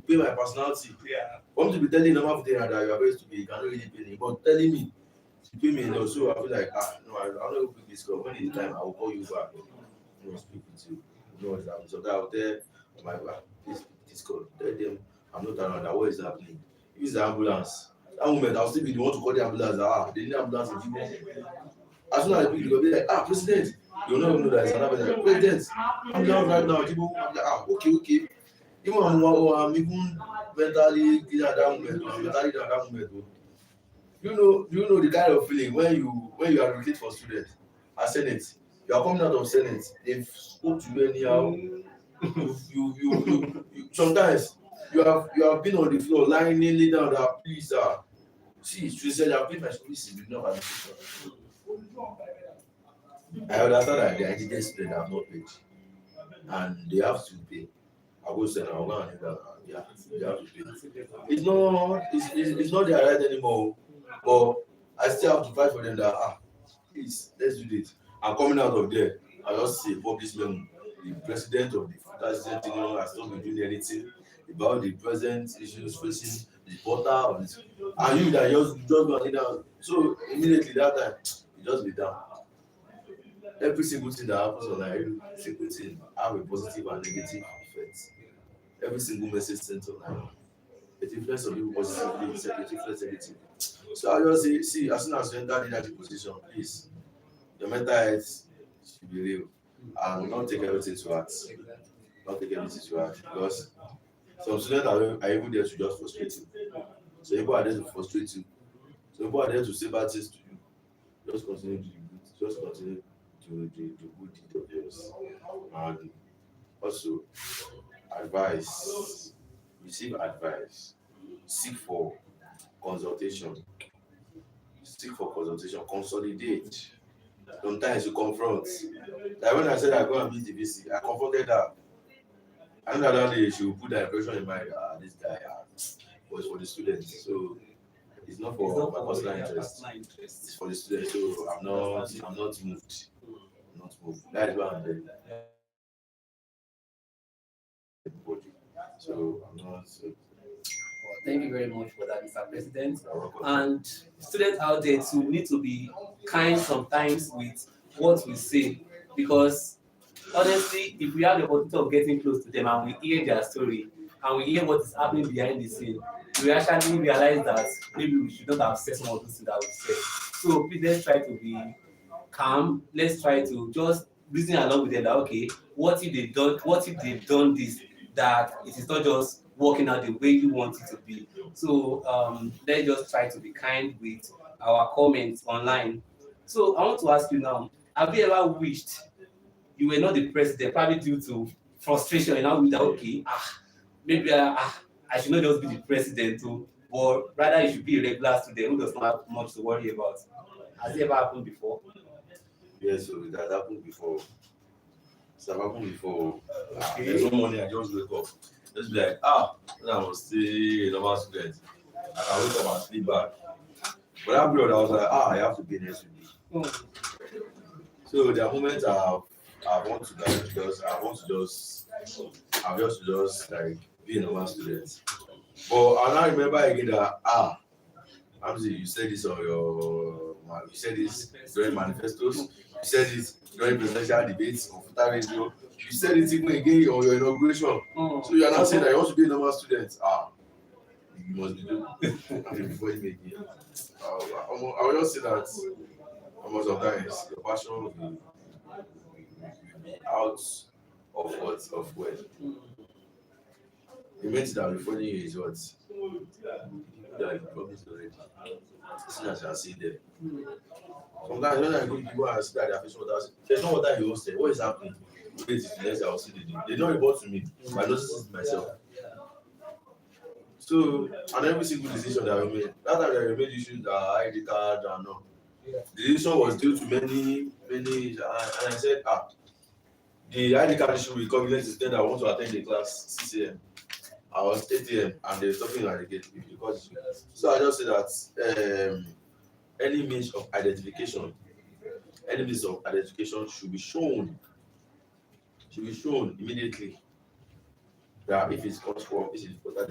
S3: pay my personality.
S1: Yeah.
S3: For me to be telling normal thing that you are very stupid, you cannot really pay me. But telling me, you pay me enough, so I feel like, no, I'm not going to pick this call. When it's time, I will call you back. I will speak with you. You know what's happening. So that I'll tell my wife, this call. Tell them I'm not around. What is happening? If it's the ambulance, that moment I'll still be the one to call the ambulance. They need ambulance in Jibo. As soon as I pick it, they'll be like, President. You'll not even know that it's another person. President, I'm down right now, Jibo. I'm like, okay. Even I'm even mentally down that moment. Do you know the kind of feeling when you advocate for students at Senate, you are coming out of Senate, they've spoke to you anyhow. You sometimes you have been on the floor lying nearly down that please see she said I paid my school fees in the administration. I understand that the educated students have not paid and they have to pay. I will say now, they have to pay. It's not their right anymore. But I still have to fight for them that please let's do this. I'm coming out of there. I just say publish memo. The president of the FUTASU has not been doing anything about the present issues facing the portal of this. And you that just go and down. So immediately that time, you just be down. Every single thing that happens online, every single thing have a positive and negative effect. Every single message sent online. It influences on people positively, it influences everything. So I just say, see, as soon as you enter leadership position, please, your mental health should be real and not take everything to heart. Not take everything to heart because some students are even there to just frustrate you. So people are there to frustrate you. So people are there to say bad things to you. Just continue to do good. Just continue to do the good deed of yours. And also, advice. Receive advice. Seek for consultation. Consolidate. Sometimes you confront. Like when I said I go and meet the VC, I confronted her. Another day she will put that impression in mind. This guy was for the students, so it's not for my personal interest. It's for the students, so I'm not moved. That is why I'm there.
S2: So I'm not. So,
S1: Well, thank you very much for that, Mr. President.
S2: you're welcome.
S1: And students out there too need to be kind sometimes with what we say, because honestly, if we have the opportunity of getting close to them and we hear their story and we hear what is happening behind the scene, we actually realize that maybe we should not have said some of those things that we said. So please, let's try to be calm. Let's try to just reason along with them that okay, what if they've done this, that it is not just working out the way you want it to be. So let's just try to be kind with our comments online. So I want to ask you now, have you ever wished you were not the president, probably due to frustration, and now with that, okay, maybe I should not just be the president too, or rather you should be a regular student who does not have much to worry about. Has it ever happened before?
S2: Yes, so that happened before. It's happened before.
S1: Okay.
S3: There's one morning I just wake up. Just be like, when I was still a normal student, I can wake up and sleep back. But that period, I was like, I have to be next week.
S1: Hmm.
S3: So there are moments I want to just like be a normal student. But I now remember again that Ramsey, you said this on you said this during manifestos, you said this during presidential debates on FUTA Radio, you said it even again on your inauguration. So you are now saying that you want to be a normal student. You must be doing before you make it. I will just say that sometimes your passion will be out of where. The main thing that will follow you is what? That you promised already. As soon as you are seen there. Sometimes when I go to people and see that they are facing water, there's no water you hosted. What is happening? Wait till the next I will see the day. They don't report to me, but I notice it myself. So, and every single decision that we made, that time that we made issues, ID card and all. The decision was due to many, and I said, the ID card issue will come next student that want to attend the class 6 a.m. I was 8 a.m. and they were stopping at the gate because so I just say that any means of identification should be shown immediately. That if it's cost for this is for that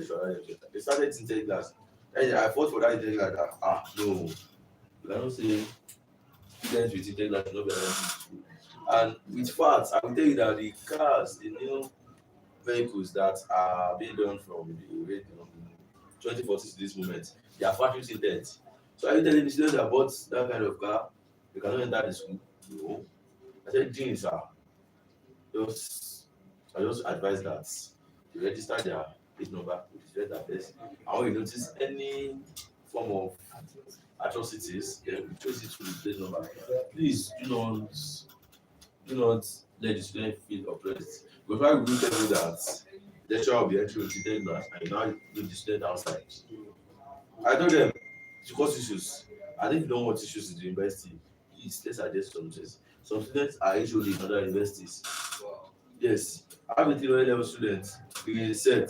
S3: they started in third class. And I fought for that in third class that no, I don't say students with third class should not be allowed. And with facts, I will tell you that the cars, the new vehicles that are being done from the 2014 to this moment, they are factory tinted. So are you telling me students that bought that kind of car, they cannot enter the school? No. I said, jeans are I just advise that you register their plate number, register their address, and when you notice any form of atrocities, then we trace it to the plate number. Please do not let the student feel oppressed. Because why would you tell me that the lecturer will be entering with the class and you now leave the student outside? I told them to cause issues. And if you don't want issues in the university, please let's address some things. Some students are HOD in other universities. Yes, I have a 3 level student in set.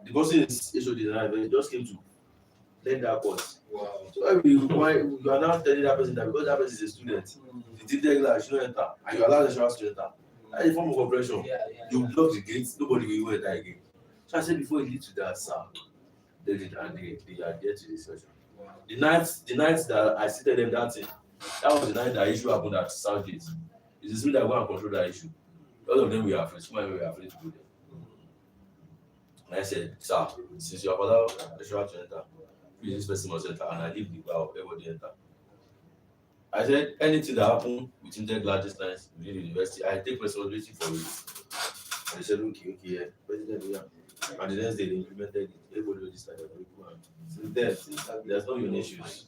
S3: The person is HOD in another university, just came to learn that course.
S1: Wow.
S3: So you are now telling that person that because that person is a student, the teacher class should not enter, and you allow the student to enter. That's a form of oppression. You block the gates, nobody will even enter again. So I said before it leads to that, sir, they did and they adhere to this session. The night that I seated them that thing, that was the night that issue happened at Southgate. It's the me that go and control that issue. All of them were afraid, some of them were afraid to go there. And I said, sir, since you have allowed the student to enter, please this person must enter, and I leave the bar, everybody enter. I said, anything that happened within the largest times within the university, I take responsibility for it. And they said, okay, yeah, President, yeah. And the next day they implemented it. Everybody registered their curriculum. Since then, there's no union issues.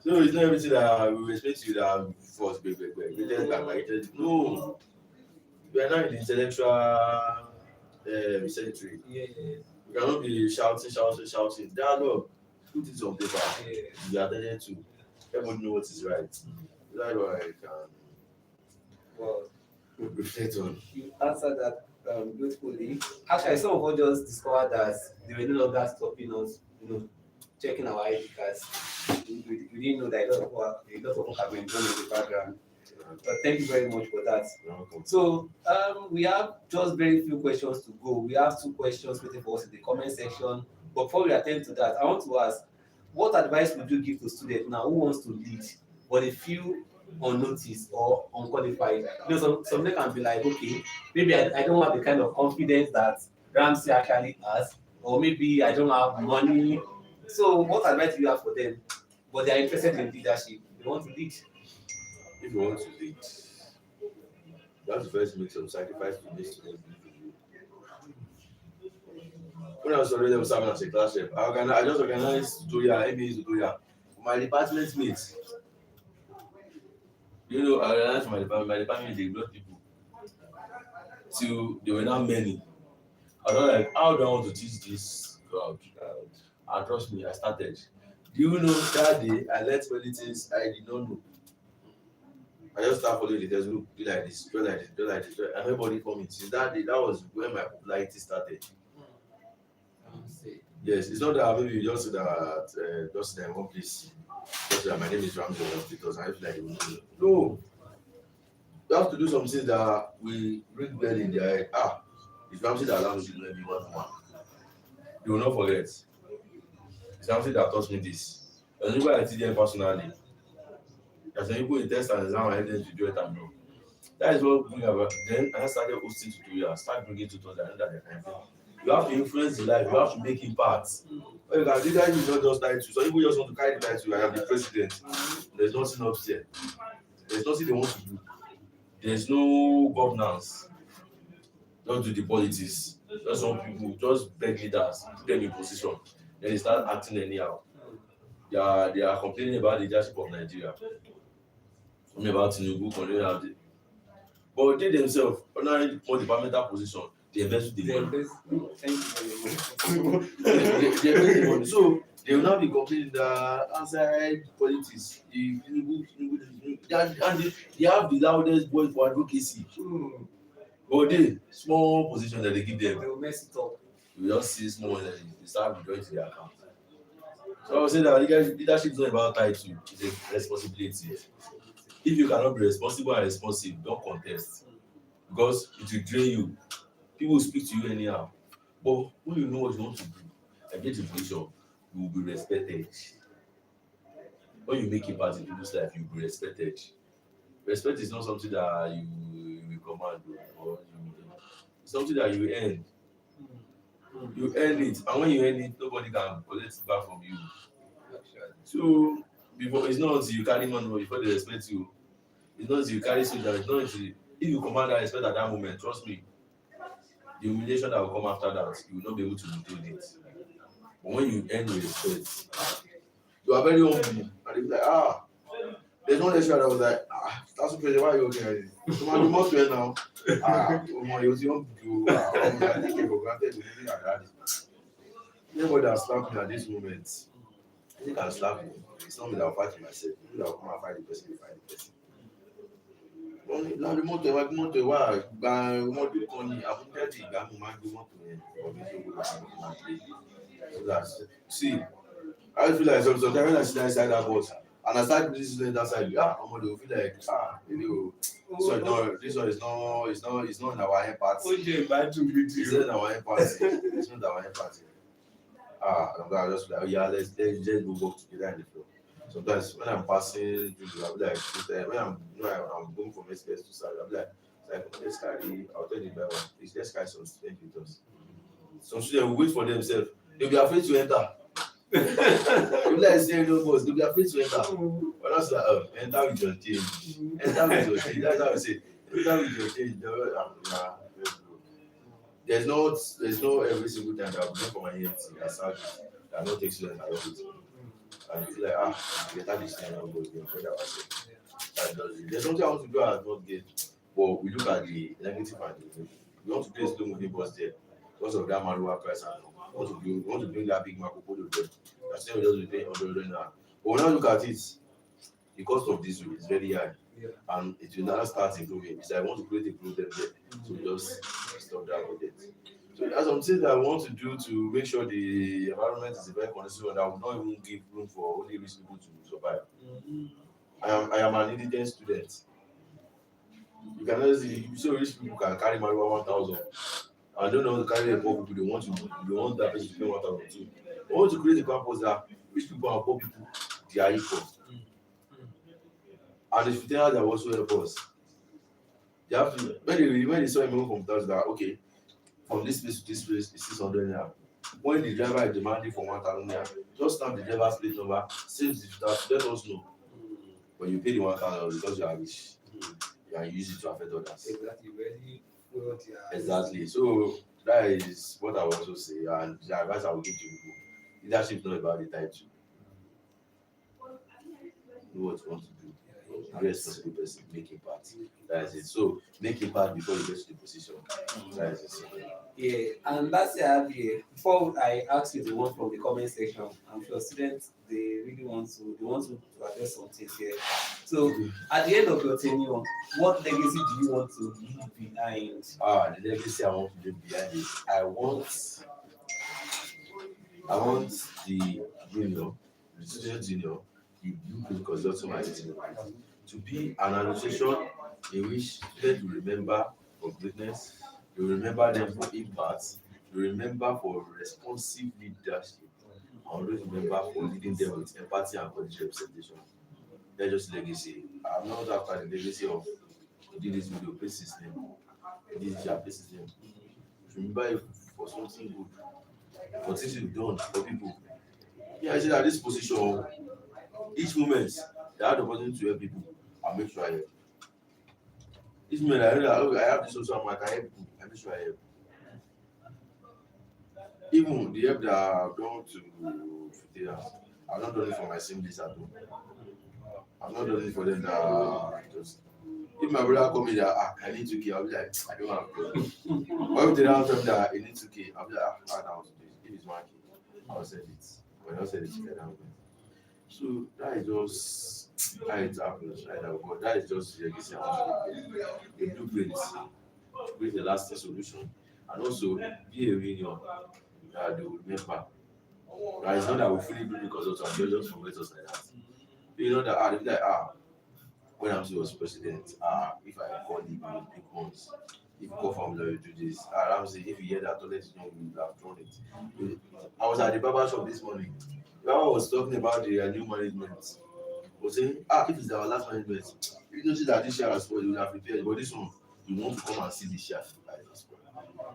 S3: So it's not everything that we expect you that force big. No. We are not in the intellectual century. We cannot be shouting. Dialogue. Put it on paper. We are attended to. Everybody knows what is right. That's why I can reflect on.
S1: You answered that beautifully. Actually, some of us just discovered that they were no longer stopping us, checking our ID cards. We didn't know that a lot of work have been done in the background. Thank you very much for that.
S2: You're welcome.
S1: So we have just very few questions to go. We have 2 questions waiting for us in the comment section. But before we attend to that, I want to ask, what advice would you give to students now who wants to lead, but they feel unnoticed or unqualified? You know, some they can be like, okay, maybe I don't have the kind of confidence that Ramsey actually has, or maybe I don't have money. So what advice do you have for them? But they are interested in leadership. They want to lead.
S2: If you want to lead, you have to first make some sacrifice to make students lead. When I was already serving as a class rep, I just organized tutorial, MBA tutorial for my department mates. You know, I organized for my department, they brought people till they were not many. I was like, how do I want to teach this crowd? And trust me, I started. Do you know that day I learned many things I did not know? I just started following the textbook, do like this, do like this, do like this, and everybody coming. Since that day, that was when my popularity started. Yes, it's not that maybe you just say that just in one place, just that my name is Ramsey because I feel like you know. No, you have to do some things that will ring bell in their head. It's Ramsey that allows you to learn me one. You will not forget. It's Ramsey that taught me this. There's people I teach them personally. There's some people in test and exam and evidence to do it and know. That is what bring about. Then I started hosting tutorials, start bringing tutors that know that they can. You have to influence the life, you have to make impact. Well, you can do that, you not just title. So people just want to carry the title, I am the president. There's nothing up there. There's nothing they want to do. There's no governance. Don't do the politics. Just some people just beg leaders, put them in position. Then they start acting anyhow. They are complaining about the leadership of Nigeria. Only about Tinubu, complaining about it. But they themselves, ordinary more departmental position, they invest the money. They invest the money. So they will not be complaining that outside politics, and they have the loudest voice for advocacy. But they small position that they give them.
S1: They will mess it up.
S2: You just see small and they start withdrawing to their account. So I would say that leadership is not about title, it's a responsibility. If you cannot be responsible and responsive, don't contest. Because it will drain you. People will speak to you anyhow. But when you know what you want to do and get to position, you will be respected. When you make impact in people's life, you will be respected. Respect is not something that you command or it's something that you earn. You earn it, and when you earn it, nobody can collect it back from you. So before it's not until you carry money before they respect you. It's not until you carry soldier. It's not until if you command that respect at that moment. Trust me, the humiliation that will come after that, you will not be able to maintain it. But when you earn respect, you are very humble, and they be like, there's one lecturer that was like, that's okay. Why are you okay? So man, you must win now. You was young to I take it for granted. Nobody has slapped me at this moment. I think I'll slap me. It's not me that will fight myself. Me that will come and fight the person, you fight the person. Now the motor, why? Motor Tony, I'm ready. I'm going to motor. So that's see. I feel like sometimes when I sit inside that bus and I start listening that side, I'm going to feel like this one is not in our empathy. It's not in our empathy. It's not our empathy. I'm gonna just like, let's just go work together in the floor. Sometimes when I'm passing through, I'll be like, when I'm going from SPS to Saudi, I'll be like, let's carry, I'll tell you that one, please, let's carry some students with us. Some students will wait for themselves. They'll be afraid to enter. They'll be like saying no boss, they'll be afraid to enter. But I was like, enter with your change. Enter with your change. That's how we say, enter with your change. There's no every single time that I'll go for my EMT as service that I don't take students I love it. And you feel like, better this thing, I'll go again. There's something I want to do I not get. But we look at the negative and the negative. We want to do a slow moving bus there because of that manual price and we want to bring that big Marco Polo there. That's why we just pay $100 now. But when I look at it, the cost of this is very high. And it will now start improving. It's like I want to create a problem there. So we just stop that with it. So there's some things that I want to do to make sure the environment is a very conducive and that will not even give room for only rich people to survive. I am an indigent student. You cannot see, so rich people can carry marijuana 1,000. I don't know how to carry a poor people, they want that person to pay 1,000 too. I want to create a campus that rich people and poor people, they are equal. And the FUTAS that also help us. They have to, when they saw him from FUTAS that, okay, from this place to this place is 600 naira. When the driver is demanding for 1,000 naira, just stamp the driver's plate number, save the FUTAS, let us know. But you pay the 1,000 because you are rich. And use it to affect others. Exactly. So that is what I will also say, and the advice I will give to people. Leadership is not about the title. Know what you want to do. Be a responsible person, make impact. That is it. So make impact before you get to the position. That is it.
S1: Yeah, and last year I have here, before I ask you the one from the comment section, I'm sure students they really want to address some things here. So at the end of your tenure, what legacy do you want to leave behind?
S2: The legacy I want to leave behind is I want the junior, the student junior, the blueprint consortium identity to be an association in which students will remember for greatness, they will remember them for impact, they will remember for responsive leadership, and always remember for leading them with empathy and quality representation. That's just legacy. I'm not after the legacy of did this video, place his name, this is your place his name. Remember it for something good, for things you've done for people. Yeah, I said at this position, each moment I had the opportunity to help people, I make sure I help. Each moment I know that I have this social mark, I help people, I make sure I help. Even the help that I've done to FUTAS, I've not done it for my siblings at home. I've not done it for them that just. If my brother call me that I need 2K, I'll be like, I don't have to. Or if they don't tell me that I need 2K, I'll be like, I don't do this. If it's 1K, I'll send it. When I'll send it together. So that is just how it happens right now. But that is just the legacy I want to give. A blueprint, create a lasting solution, and also be a union that they will remember. That is not that we fully do because of them, just forget us like that. You know that they'll be like, when Ramsey was president, if I call the big ones, if you call Formula, you do this. Ramsey, if you hear that toilet, you will have thrown it. I was at the barber shop this morning. Baba was talking about the new management. Was saying, if it's our last management, you notice that this share as well, you have prepared, but this one, you want to come and see the share.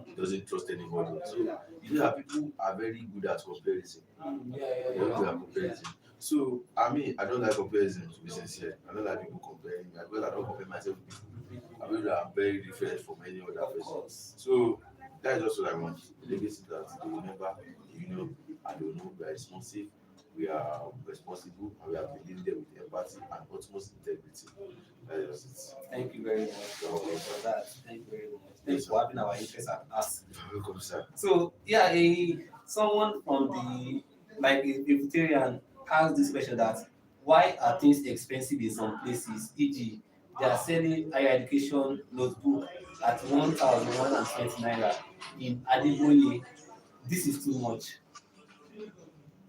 S2: He doesn't trust anybody. So you know that people are very good at comparison. Very good at comparison. So I mean, I don't like comparison, to be sincere. I don't like people comparing me because I don't compare myself with people. I mean, I'm very different from any other person. So that is also what I want. The legacy that they remember, you know, and they will know we are responsive, we are responsible, and we are leading them with empathy and utmost integrity. That is it.
S1: Thank you very much for that. Thank you very much. Thanks for having our interest at us.
S2: Welcome, sir.
S1: So yeah, someone from the a vegetarian asked this question that why are things expensive in some places, e.g. they are selling higher education notebook at 1,120 naira in Adeboye. This is too much.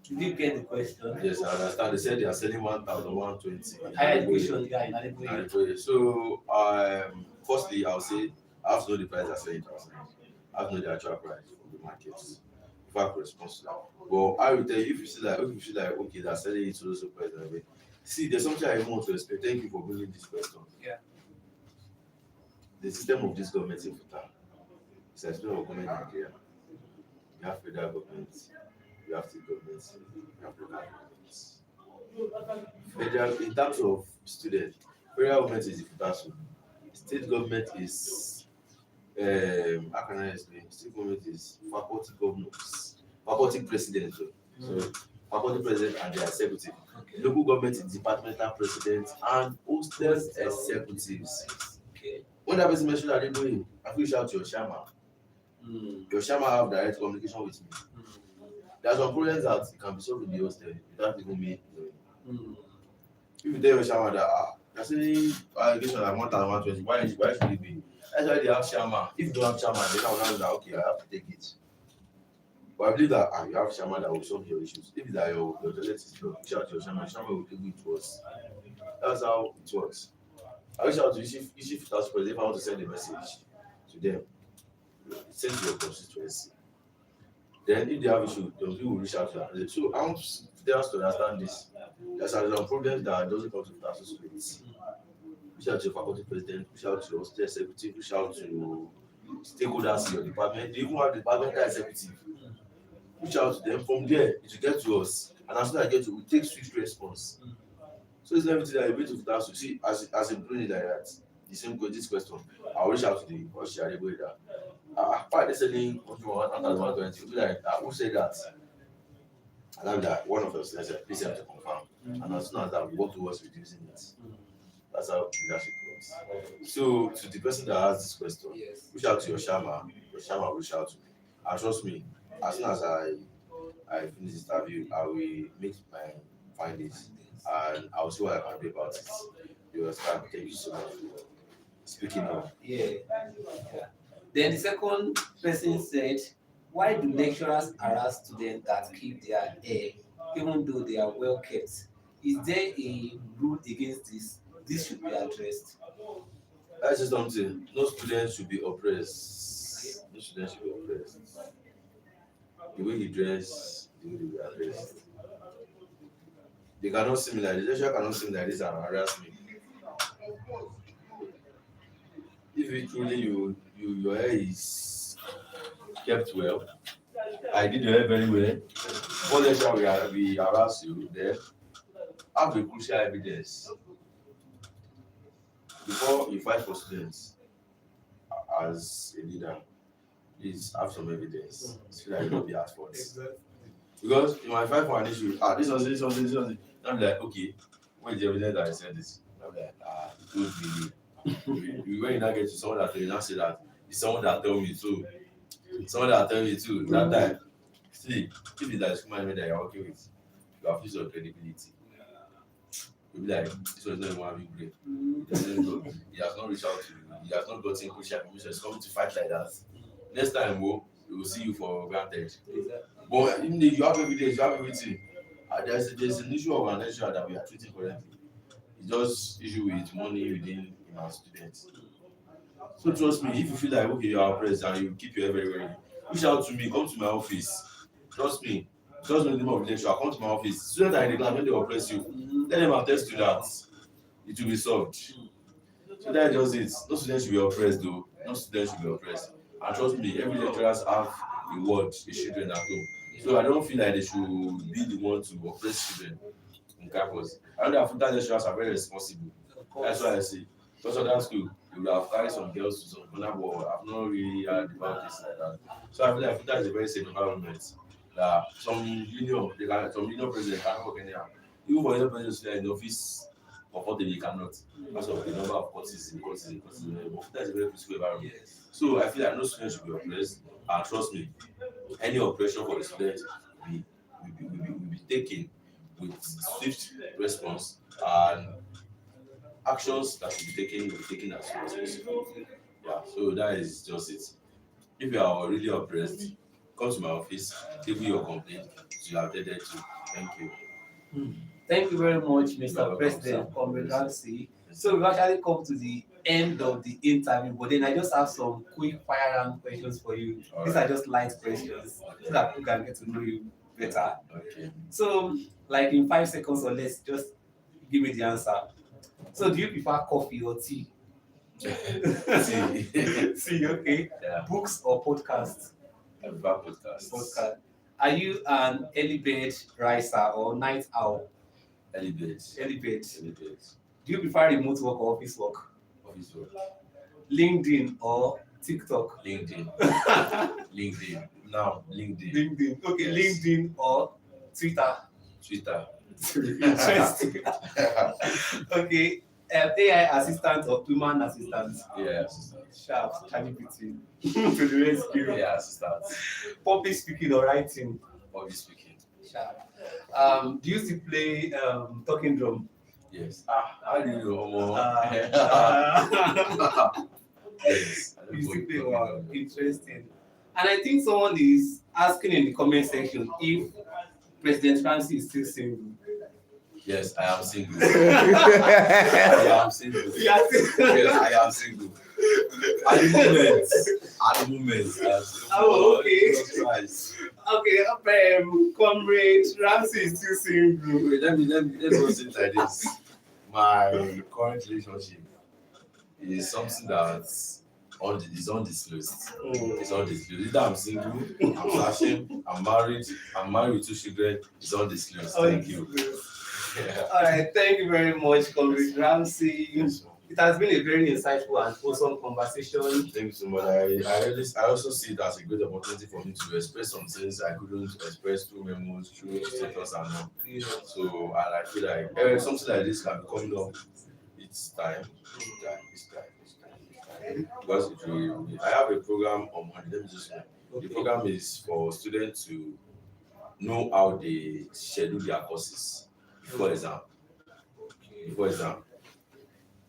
S1: Did you get the question?
S2: Yes, I understand. They said they are selling 1,120.
S1: Higher education, yeah, in Adeboye.
S2: So, firstly, I'll say I have to know the price they're selling it outside. I have to know the actual price from the markets. If I could respond to that. But I will tell you, if you feel like okay, they're selling it to those price, see, there's something I want to explain. Thank you for bringing this question.
S1: Yeah.
S2: The system of this government in FUTA is a system of government in Nigeria. You have federal government, you have state governments, you have local governments. Federal, in terms of students, federal government is the FUTASU. State government is how can I explain? State government is faculty governors, faculty president. So faculty president and the executive. Okay. Local government is departmental president and hostess executives. Okay. When that person mentioned that they're doing, I feel shout to your shaman. Your shaman have direct communication with me. There are some problems that can be solved in the hostel without even me knowing. If you tell your shaman that you're saying allegation like 1,120, why should it be? That's why they have shaman. If you don't have shaman, then I will know that okay, I have to take it. But I believe that you have shaman that will solve your issues. If it's that your toilet is blocked, shout to your shaman will take it to us. That's how it works. I reach out to issue FUTASU President if I want to send a message to them. Send to your constituency. Then if they have issue, then people will reach out to them. So I want them to understand this. There's some problems that doesn't come to FUTASU straight. Reach out to your faculty president, reach out to your state executive, reach out to stakeholders in your department. They even have departmental executive. Reach out to them. From there, it will get to us. And as soon as I get to, we take swift response. So it's everything that you bring to FUTASU. See, as a brain like that, the same this question, I'll reach out to the Oshiareboida. Why they selling 120? Be like, who said that? And I'm like, one of us said, please have to confirm. And as soon as that, we work towards reducing it. That's how leadership works. So, to the person that asked this question, reach out to your Shama will reach out to me. And trust me, as soon as I finish this interview, I will make my findings and I will see what I can do about it. You understand? Thank you so much for speaking up.
S1: Yeah. Then the second person said, why do lecturers harass students that keep their hair even though they are well kept? Is there a rule against this? This should be addressed.
S2: That's just something. No students should be oppressed. No students should be oppressed. The way you dress, the way you addressed. They cannot see me like this. The lecturer cannot see me like this and harass me. If it truly your hair is kept well, I did your hair very well. One lecturer will harass you, then have a crucial evidence. Before you fight for students as a leader, please have some evidence so that you don't be asked for this. Because you might fight for an issue, this was. I'm like, okay, what is the evidence that I said this? I'm like, it would be when you now get to someone that you now say that it's someone that told me too. Someone that told me too. That time, see, if it's that human that you're working with, you have used your credibility. You'll be like, this was not even one big break. He has not reached out to you. He has not gotten crucial information. He's coming to fight like that. Next time, we will see you for granted. But even if you have evidence, you have everything. There's an issue of an issue that we are treating currently. It's just issue with money within our students. So trust me, if you feel like okay, you are oppressed and you keep your hair very well, reach out to me, come to my office. Trust me. Just when the name of the lecturer, come to my office. Students are in the class when they oppress you, let them attest to that. It will be solved. So that's just it. No students should be oppressed though. No students should be oppressed. And trust me, every lecturers have a word, the children at home. So I don't feel like they should be the one to oppress children on campus. I know that FUTA lecturers are very responsible. That's why I say, because of that school, you will have carried some girls to some corner, but I've not really heard about this like that. So I feel like FUTA is a very safe environment. That some union president cannot work anyhow. Even for union president in the office, comfortably cannot because of the number of courses in courses. But FUTA is a very peaceful environment. So I feel like no student should be oppressed. And trust me, any oppression for the students will be taken with swift response and actions that will be taken as soon as possible. Yeah, so that is just it. If you are really oppressed, come to my office, give me your complaint, you are attended to. Thank you.
S1: Thank you very much, Mr. President, Comrade Ramsey. So we've actually come to the end of the interview, but then I just have some quick fire round questions for you. These are just light questions so that people can get to know you better.
S2: Okay.
S1: So, like in 5 seconds or less, just give me the answer. So, do you prefer coffee or tea? Tea, okay.
S2: Yeah.
S1: Books or podcasts?
S2: I prefer podcasts.
S1: Podcast. Are you an early bird riser or night owl?
S2: Early bird.
S1: Early bird.
S2: Early bird.
S1: Do you prefer remote work or office work?
S2: Office work.
S1: LinkedIn or TikTok?
S2: LinkedIn. LinkedIn. Now, LinkedIn.
S1: LinkedIn. Okay,
S2: Yes.
S1: LinkedIn or Twitter?
S2: Twitter.
S1: Interesting. Okay, AI assistant or human assistant?
S2: Yeah, assistant.
S1: Sharp, ChatGPT to the rescue.
S2: Yeah, assistant.
S1: Public speaking or writing?
S2: Public speaking.
S1: Sharp. Do you still play talking drum?
S2: Yes. How do you know? Yes. I
S1: You
S2: don't
S1: still play?
S2: know.
S1: Wow, interesting. And I think someone is asking in the comment section if President Ramsey is still single.
S3: Yes, I am single. I am single. Yes, I am single. At the moment, I am single.
S1: Oh, okay.
S3: Jesus Christ.
S1: Okay, comrade Ramsey is still single.
S3: Wait, let me go sit like this. My current relationship is something that's is undisclosed. It's undisclosed. Either I'm single, I'm flashing, I'm married with 2 children. It's undisclosed. Thank you. Yeah.
S1: All right, thank you very much, comrade Ramsey. It has been a very insightful and awesome conversation.
S3: Thank you so much. I also see it as a great opportunity for me to express some things I couldn't express through memos, through status and all. So, and I feel like something like this can be coming up. It's time. Because I have a program on Monday. Let me just know. The program is for students to know how they schedule their courses before exam.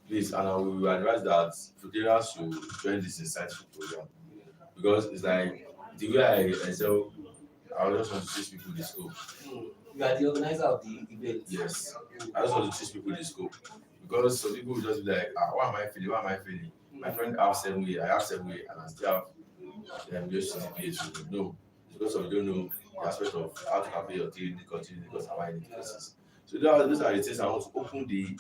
S3: Please, and I will advise that FUTAS should join this insightful program because it's like the way I excel, I just want to teach people the scope.
S1: You are the organizer of the event.
S3: Yes, I just want to teach people the scope because some people will just be like, why am I failing? My friend has 7 way, I have 7 way, and I still have just CGPA. No, it's because of you don't know the aspect of how to calculate your theory, continue because how I need classes. So those are the things I want to open the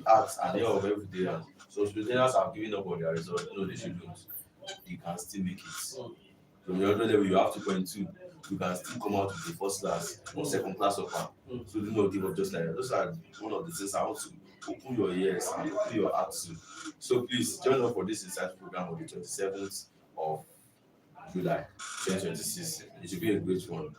S3: arts and the of every day. So students are giving up on their results. No, they shouldn't. You can still make it. From your other level, you have 2.2. You can still come out with the first class or second class upper. So do not give up just like that. Those are one of the things I want to open your ears and open your heart to. So please join us for this insight program on the 27th of July 2026. It should be a great one.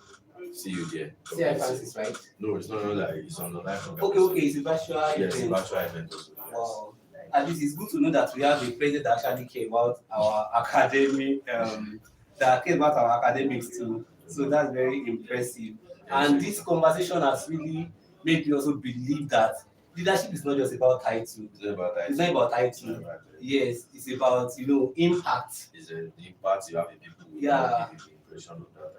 S3: See you there.
S1: CI Francis, right?
S3: No, it's not like it's on the live program.
S1: Okay, it's a virtual event.
S3: Yes, it's a virtual event also. Yes.
S1: Wow. At least it's good to know that we have a president that actually care about our academic, that care about our academics too. So that's very impressive. And this conversation has really made me also believe that leadership is not just about title. It's not about title. Yes, it's about impact.
S3: It's the impact you have in people.
S1: Yeah.
S3: The impression of that.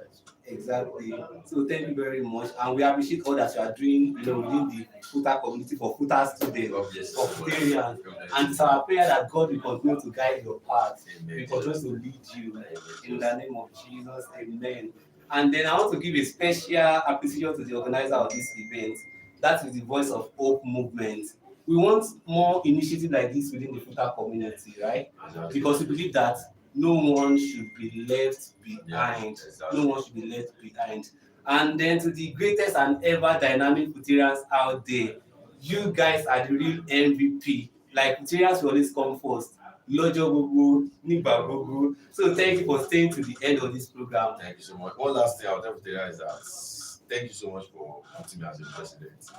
S1: Exactly. So thank you very much, and we appreciate all that you are doing, within the FUTA community for FUTA students, for FUTArians, and it's our prayer that God will continue to guide your path, will continue to lead you in the name of Jesus. Amen. And then I want to give a special appreciation to the organizer of this event. That is the Voice of Hope movement. We want more initiatives like this within the FUTA community, right? Because we believe that no one should be left behind. No one should be left behind. And then to the greatest and ever dynamic FUTArians out there, you guys are the real MVP. Like FUTArians will always come first. Lojo Gogo, Niba Gogo. So thank you for staying to the end of this program.
S3: Thank you so much. One last thing I would tell FUTArians is that thank you so much for putting me as a president.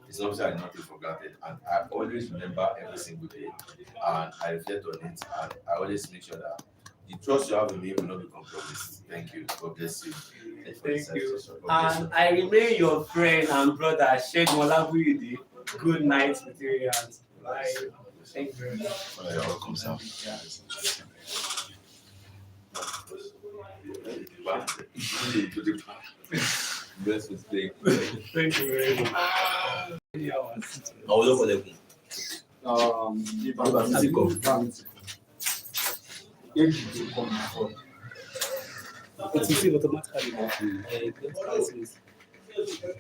S3: It's something I not take for granted, and I always remember every single day, and I reflect on it, and I always make sure that the trust you have in me will not be compromised. Thank you. God bless you.
S1: Thank you. And I remain your friend and brother, Segun Olaboyede. Good night, FUTArians. Bye. Thank you very much.
S3: You're welcome, sir. Best mistake.
S1: Thank you very much.
S3: I will look for
S1: It will save automatically now.